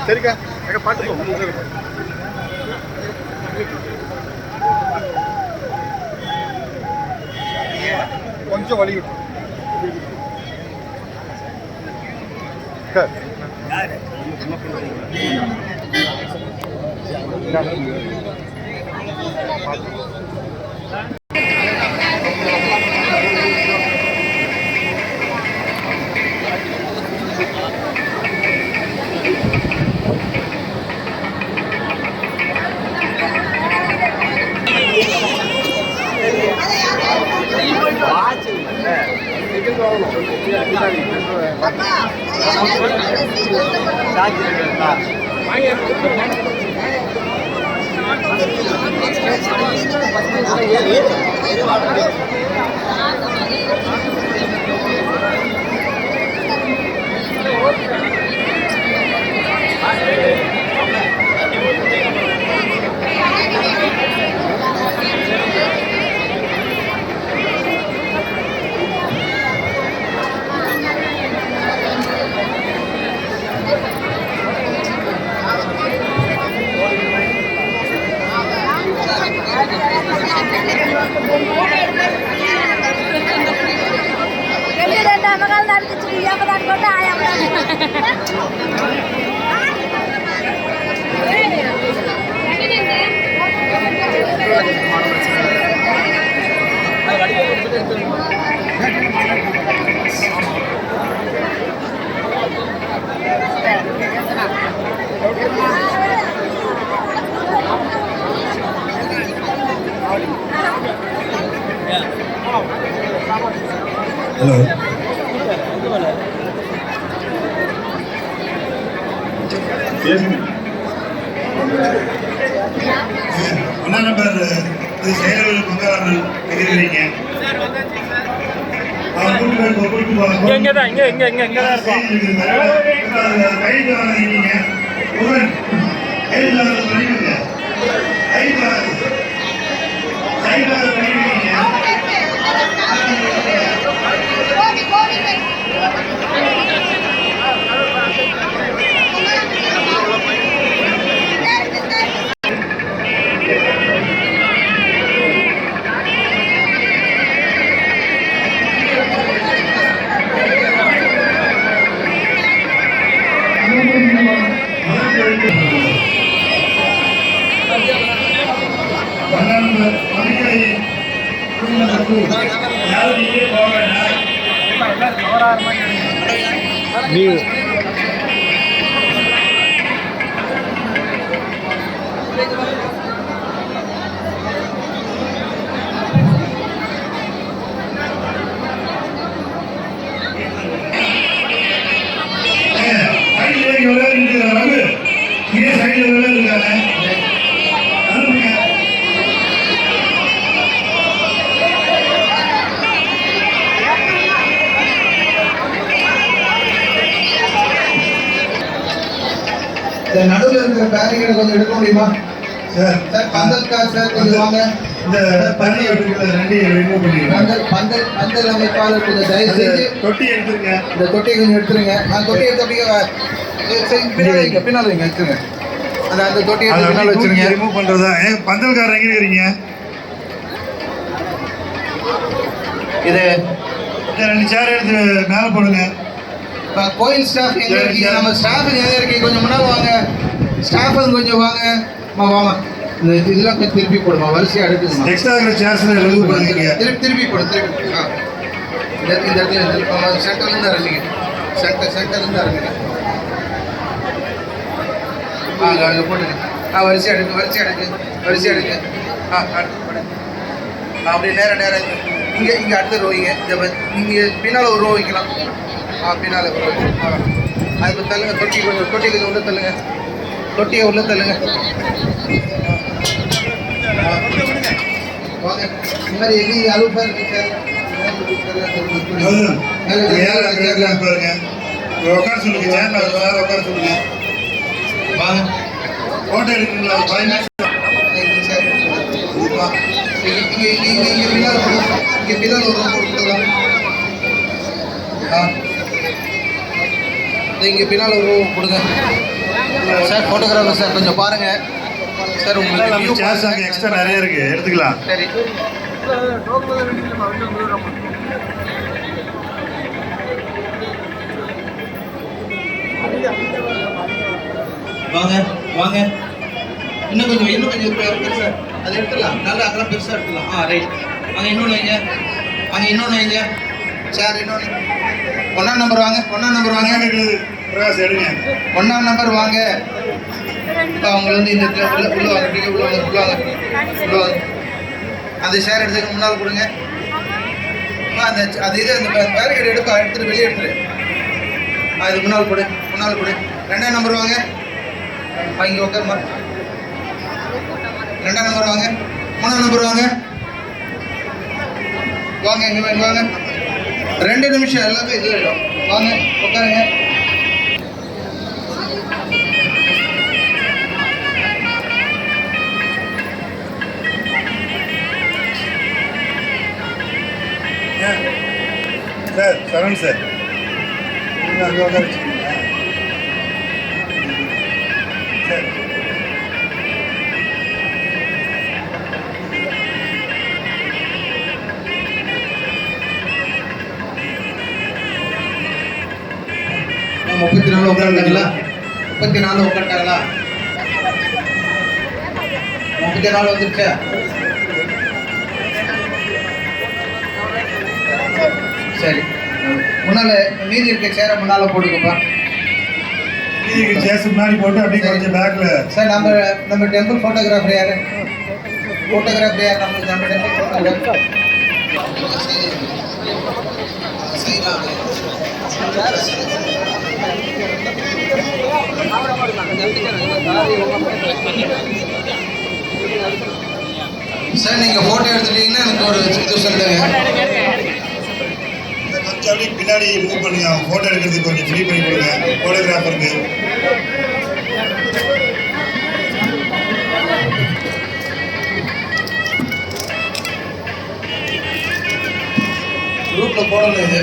சரிக்கா பாட்டு கொஞ்சம் வலி விட்டு ஹலோ ஒன்றாம் நம்பர் இது செயலர்கள் பங்காளர்கள் இருக்கிறீங்க அவர் கூட்டு போய் இங்கே தான் இருப்போம். கைது வாங்கினீங்க கைது பண்ணிடுங்க கைது பண்ணிடுங்க நடுவில் இருக்கிற பேரிகேட கொஞ்சம் எடுக்க முடியுமா சார்? சார் பந்தல்கார் சார் கொஞ்சம் வாங்க. இந்த பனி ரெண்டையும் ரிமூவ் பண்ணிடுங்க. பந்தல் அமைப்பாளர் கொஞ்சம் தயவு செஞ்சு தொட்டி எடுத்துருங்க. இந்த தொட்டியை கொஞ்சம் எடுத்துருங்க. நான் தொட்டி எடுத்து அப்படியே பின்னால் வைங்க வச்சுருங்க. அந்த தொட்டியை பின்னால் வச்சுருங்க. ரிமூவ் பண்ணுறதா? பந்தல்காரர் எங்கே இருக்கிறீங்க? இது 2 சேர் எடுத்து மேலே போடுங்க. கோயில் ஸ்டாஃப் எங்க இருக்கீங்க? நம்ம ஸ்டாஃப் எங்க இருக்கீங்க? கொஞ்சம் முன்னால் வாங்க. ஸ்டாஃப் கொஞ்சம் வாங்க. வாங்க. இந்த இதெல்லாம் கொஞ்சம் திருப்பி போடுமா, வரிசையாக எடுத்துக்கணும். எக்ஸ்ட்ரா இருக்கிற சேர்ஸ்ல எழுதி போடுங்க. திருப்பி போடு. இந்த இடத்துல சென்டர்லேருந்து ஆரம்பிங்க. சென்டர்லேருந்து ஆரம்பிங்க. அங்கே போட்டுங்க. வரிசை எடுங்க. அடுத்து போடுங்க. அப்படி நேரம் இங்கே அடுத்த ரோ வைங்க. நீங்கள் பின்னால் ஒரு ரோ வைக்கலாம். பின்னால் ஒரு ரோ. அது தள்ளுங்க. தொட்டி கொஞ்சம் உள்ள தள்ளுங்க. தொட்டியை உள்ள தள்ளுங்க. வாங்க. இந்த மாதிரி எங்கே அலுவலா இருக்கு சார்? பாருங்க. உட்கார சொல்லுங்க. சேர்ல உட்கார சொல்லுங்க. வாங்க. ஃபோட்டோ எடுக்கிறீங்களா? 5 நிமிஷம். இங்கே பின்னால் ஒரு ரூம் கொடுத்துக்கலாம். இங்கே பின்னால் ஒரு ரூம் கொடுங்க சார். ஃபோட்டோகிராஃபர் சார் கொஞ்சம் பாருங்கள் சார். உங்களுக்கு சேர்ஸ் அங்கே எக்ஸ்ட்ரா நிறைய இருக்கு, எடுத்துக்கலாம். சரி. வாங்க. இன்னும் கொஞ்சம் பெருசாக அதை எடுத்துடலாம். நல்லா அதெல்லாம் பெருசாக எடுத்துடலாம். ரைட். அங்கே இன்னொன்று வைங்க. சார் இன்னொன்று 1ஆம் நம்பர் வாங்க. 1ஆம் நம்பர் வாங்க. பிரகாஷ் எடுங்க. 1ஆம் நம்பர் வாங்க. இப்போ அவங்க வந்து இந்த உள்ள வாங்க. அந்த ஷேர் எடுத்துக்க முன்னால் கொடுங்க. அந்த பேரிகேட் எடுத்துட்டு வெளியே எடுத்துரு. அது முன்னால் கொடு. 2ஆம் நம்பர் வாங்க. இங்கே உட்காருமா. 2ஆம் நம்பர் வாங்க. 3ஆம் நம்பர் வாங்க. இங்கே வாங்க. 2 நிமிஷம் எல்லாமே இது வாங்க. உட்காருங்க. சார் சரண் சார், அங்கே உட்கார வச்சுக்கீங்களா? சார் 34 உட்காந்துங்களா? 34 உட்காந்துட்டாங்களா? 34 வந்துருச்சா? சரி, முன்னால மீதி இருக்க சேரை முன்னால போட்டுக்கப்பா. மீதி சேர்ஸ் முன்னாடி போட்டு அப்படியே கொஞ்சம் பேக்ல. சார் நம்ம டெம்பிள் ஃபோட்டோகிராஃபர் யாரு? ஃபோட்டோகிராஃபர் யார்? நம்ம டெம்பிள் ஃபோட்டோகிராஃபர் சார், நீங்க போட்டோ எடுத்துட்டீங்கன்னா எனக்கு ஒரு இது சொல்லுங்க. கொஞ்சம் அப்படியே பின்னாடி மூவ் பண்ணுங்க. அவங்க போட்டோ எடுக்கிறதுக்கு கொஞ்சம் ஃப்ரீ பண்ணி கொடுங்க போட்டோகிராஃபருக்கு. குரூப்ல போடணும் இது.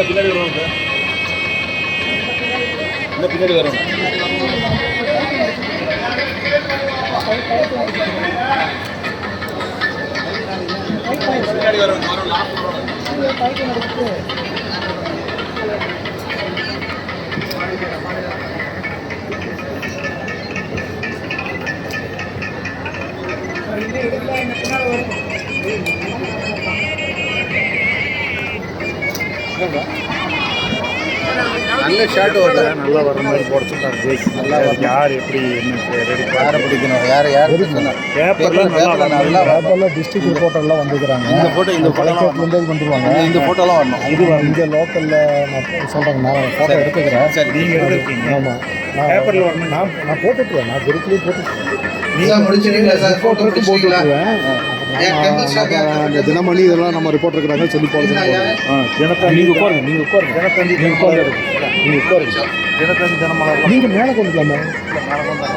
பின்னாடி வரும் சார். இல்லை பின்னாடி வரும். பின்னாடி வரும். நல்ல ஷாட் வருது. நல்லா வர மாதிரி போடுச்சுட்டார் ஜெய். நல்லா யார் எப்படி என்ன ரெடி யாரை பிடிக்கணும், யார் பிடிக்கணும். பேப்பர்லாம் நல்லா பேப்பர்லாம் டிஸ்ட்ரிக்ட் ரிப்போர்ட்டர்லாம் வந்துக்கிறாங்க. இந்த ஃபோட்டோ இந்த கலெக்டர்லேருந்து வந்துருவாங்க. இந்த ஃபோட்டோலாம் வரணும். இது இங்கே லோக்கலில் நான் சொல்கிறேங்க. நான் ஃபோட்டோ எடுத்துக்கிறேன். சரி, நீங்கள் எடுத்துருக்கீங்க. ஆமாம், பேப்பரில் வரணும். நான் போட்டுட்டுருவேன். நான் குரூப்லேயும் போட்டுருக்கேன். அந்த தினமணி இதெல்லாம் நம்ம ரிப்போர்ட் இருக்கிறாங்க சொல்லி போடுறது. நீங்கள் உட்காருங்க, நீங்கள் உட்காருங்க. தினத்தந்தி தினமலர் நீங்கள் மேலே கொண்டுக்கலாமா?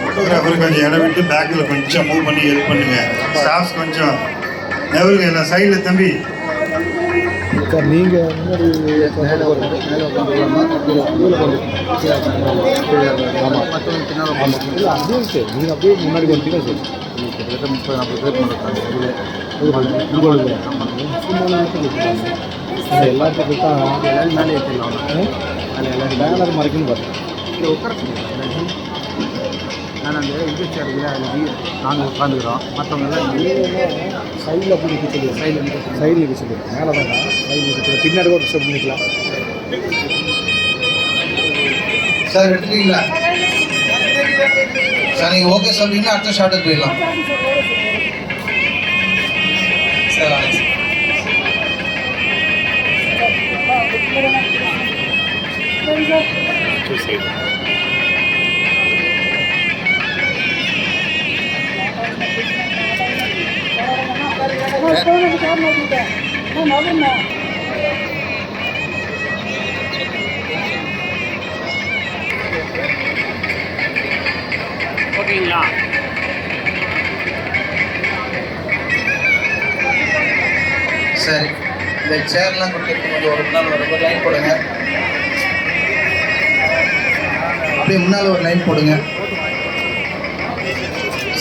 ஃபோட்டோகிராஃபருக்கு கொஞ்சம் இடம் விட்டு பேக்கில் கொஞ்சம் மூவ் பண்ணி ஹெல்ப் பண்ணுங்க. ஸ்டாஃப்ஸ் கொஞ்சம் எவருங்க எல்லாம் சைடில் தம்பி சார். நீங்கள் முன்னாடி ஆமாம் ஆமாம். இல்லை அப்படியே சார், நீங்கள் அப்படியே முன்னாடி வந்துட்டீங்கன்னா சார். கிட்டத்தட்ட 30-40 பேர் பண்ணுறாங்க. எல்லாத்துக்கும் தான் எல்லாரும் மேலே ஏற்றிடலாம். அதில் எல்லாரும் பேனர் மறைக்கணும் பாருங்க. இல்லை உட்கார நான் அந்த இது சேருங்க. அதில் நாங்கள் உட்காந்துக்கிறோம். மற்றவங்க எல்லாம் சைடில் அப்படி நிற்க சொல்லுவோம். சைடில் நிற்க சொல்லுவோம். மேலே தான் சைடில் நிற்க சொல்லுவோம். பின்னாடி கூட டிஸ்டர்ப் பண்ணிக்கலாம். சார் எடுத்துட்டீங்களா சார்? நீங்கள் ஓகே சொல்றீங்கன்னா அடுத்த ஷாட்டுக்கு போயிடலாம் சார். ஓகேங்களா? சரி, இந்த சேர்லாம் கொடுத்துருக்கு. கொஞ்சம் ஒரு முன்னால் ஒரு லைன் போடுங்க. அப்படியே முன்னால் ஒரு லைன் போடுங்க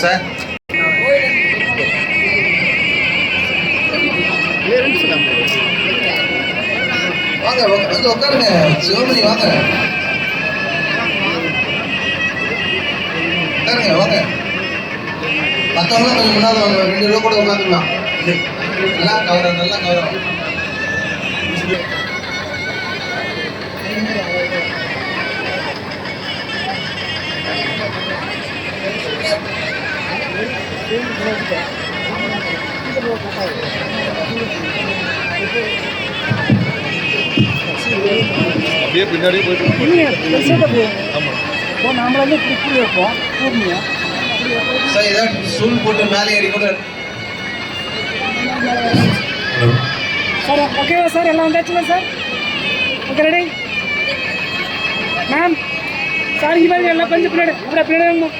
சார். வாங்க வந்து உட்காருங்க. சிவமணி வாங்க, உட்காருங்க வாங்க. மற்றவங்களாம் கொஞ்சம் முன்னால் வாங்க. 2 ரூபா கூட உட்காந்துக்கலாம். எல்லாம் கவரம், நல்லா கவரம். அப்படியே பின்னாடியே போயிட்டு ஆமாம் நாமளே இப்படி வைப்போம். சார் ஏதாவது சூழ் போட்டு மேலே ஏறி கூட. சார் ஓகேவா சார்? எல்லாம் வந்தாச்சுங்களா சார்? Okay ready ma'am? சார் இங்கே பாருங்க, எல்லாம் கொஞ்சம் பின்னாடி அப்படியே பின்னாடி வேணும்.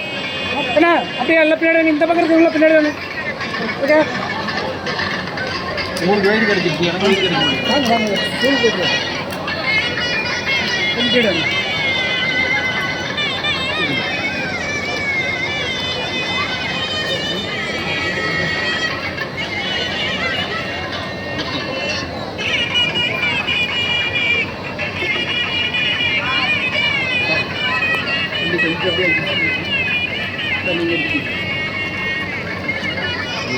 ஓகேண்ணா? அப்படியே எல்லாம் பின்னாடி வேணும். இந்த பக்கம் இருக்கிறவங்கள பின்னாடி வேணும். ஓகே, உங்களுக்கு வெயிட் கிடைச்சிருச்சு. எனக்கு வெயிட் கிடைக்கும். பின்னாடி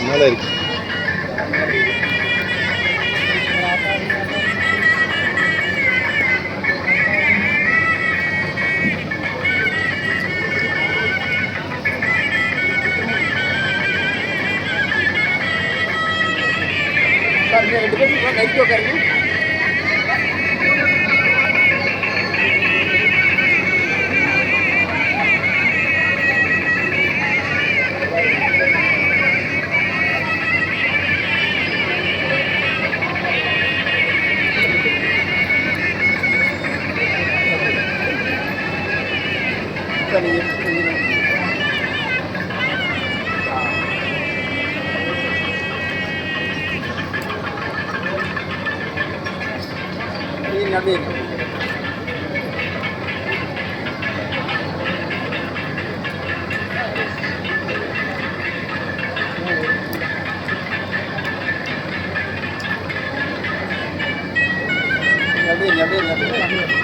மேலே இருக்கு. அப்படியே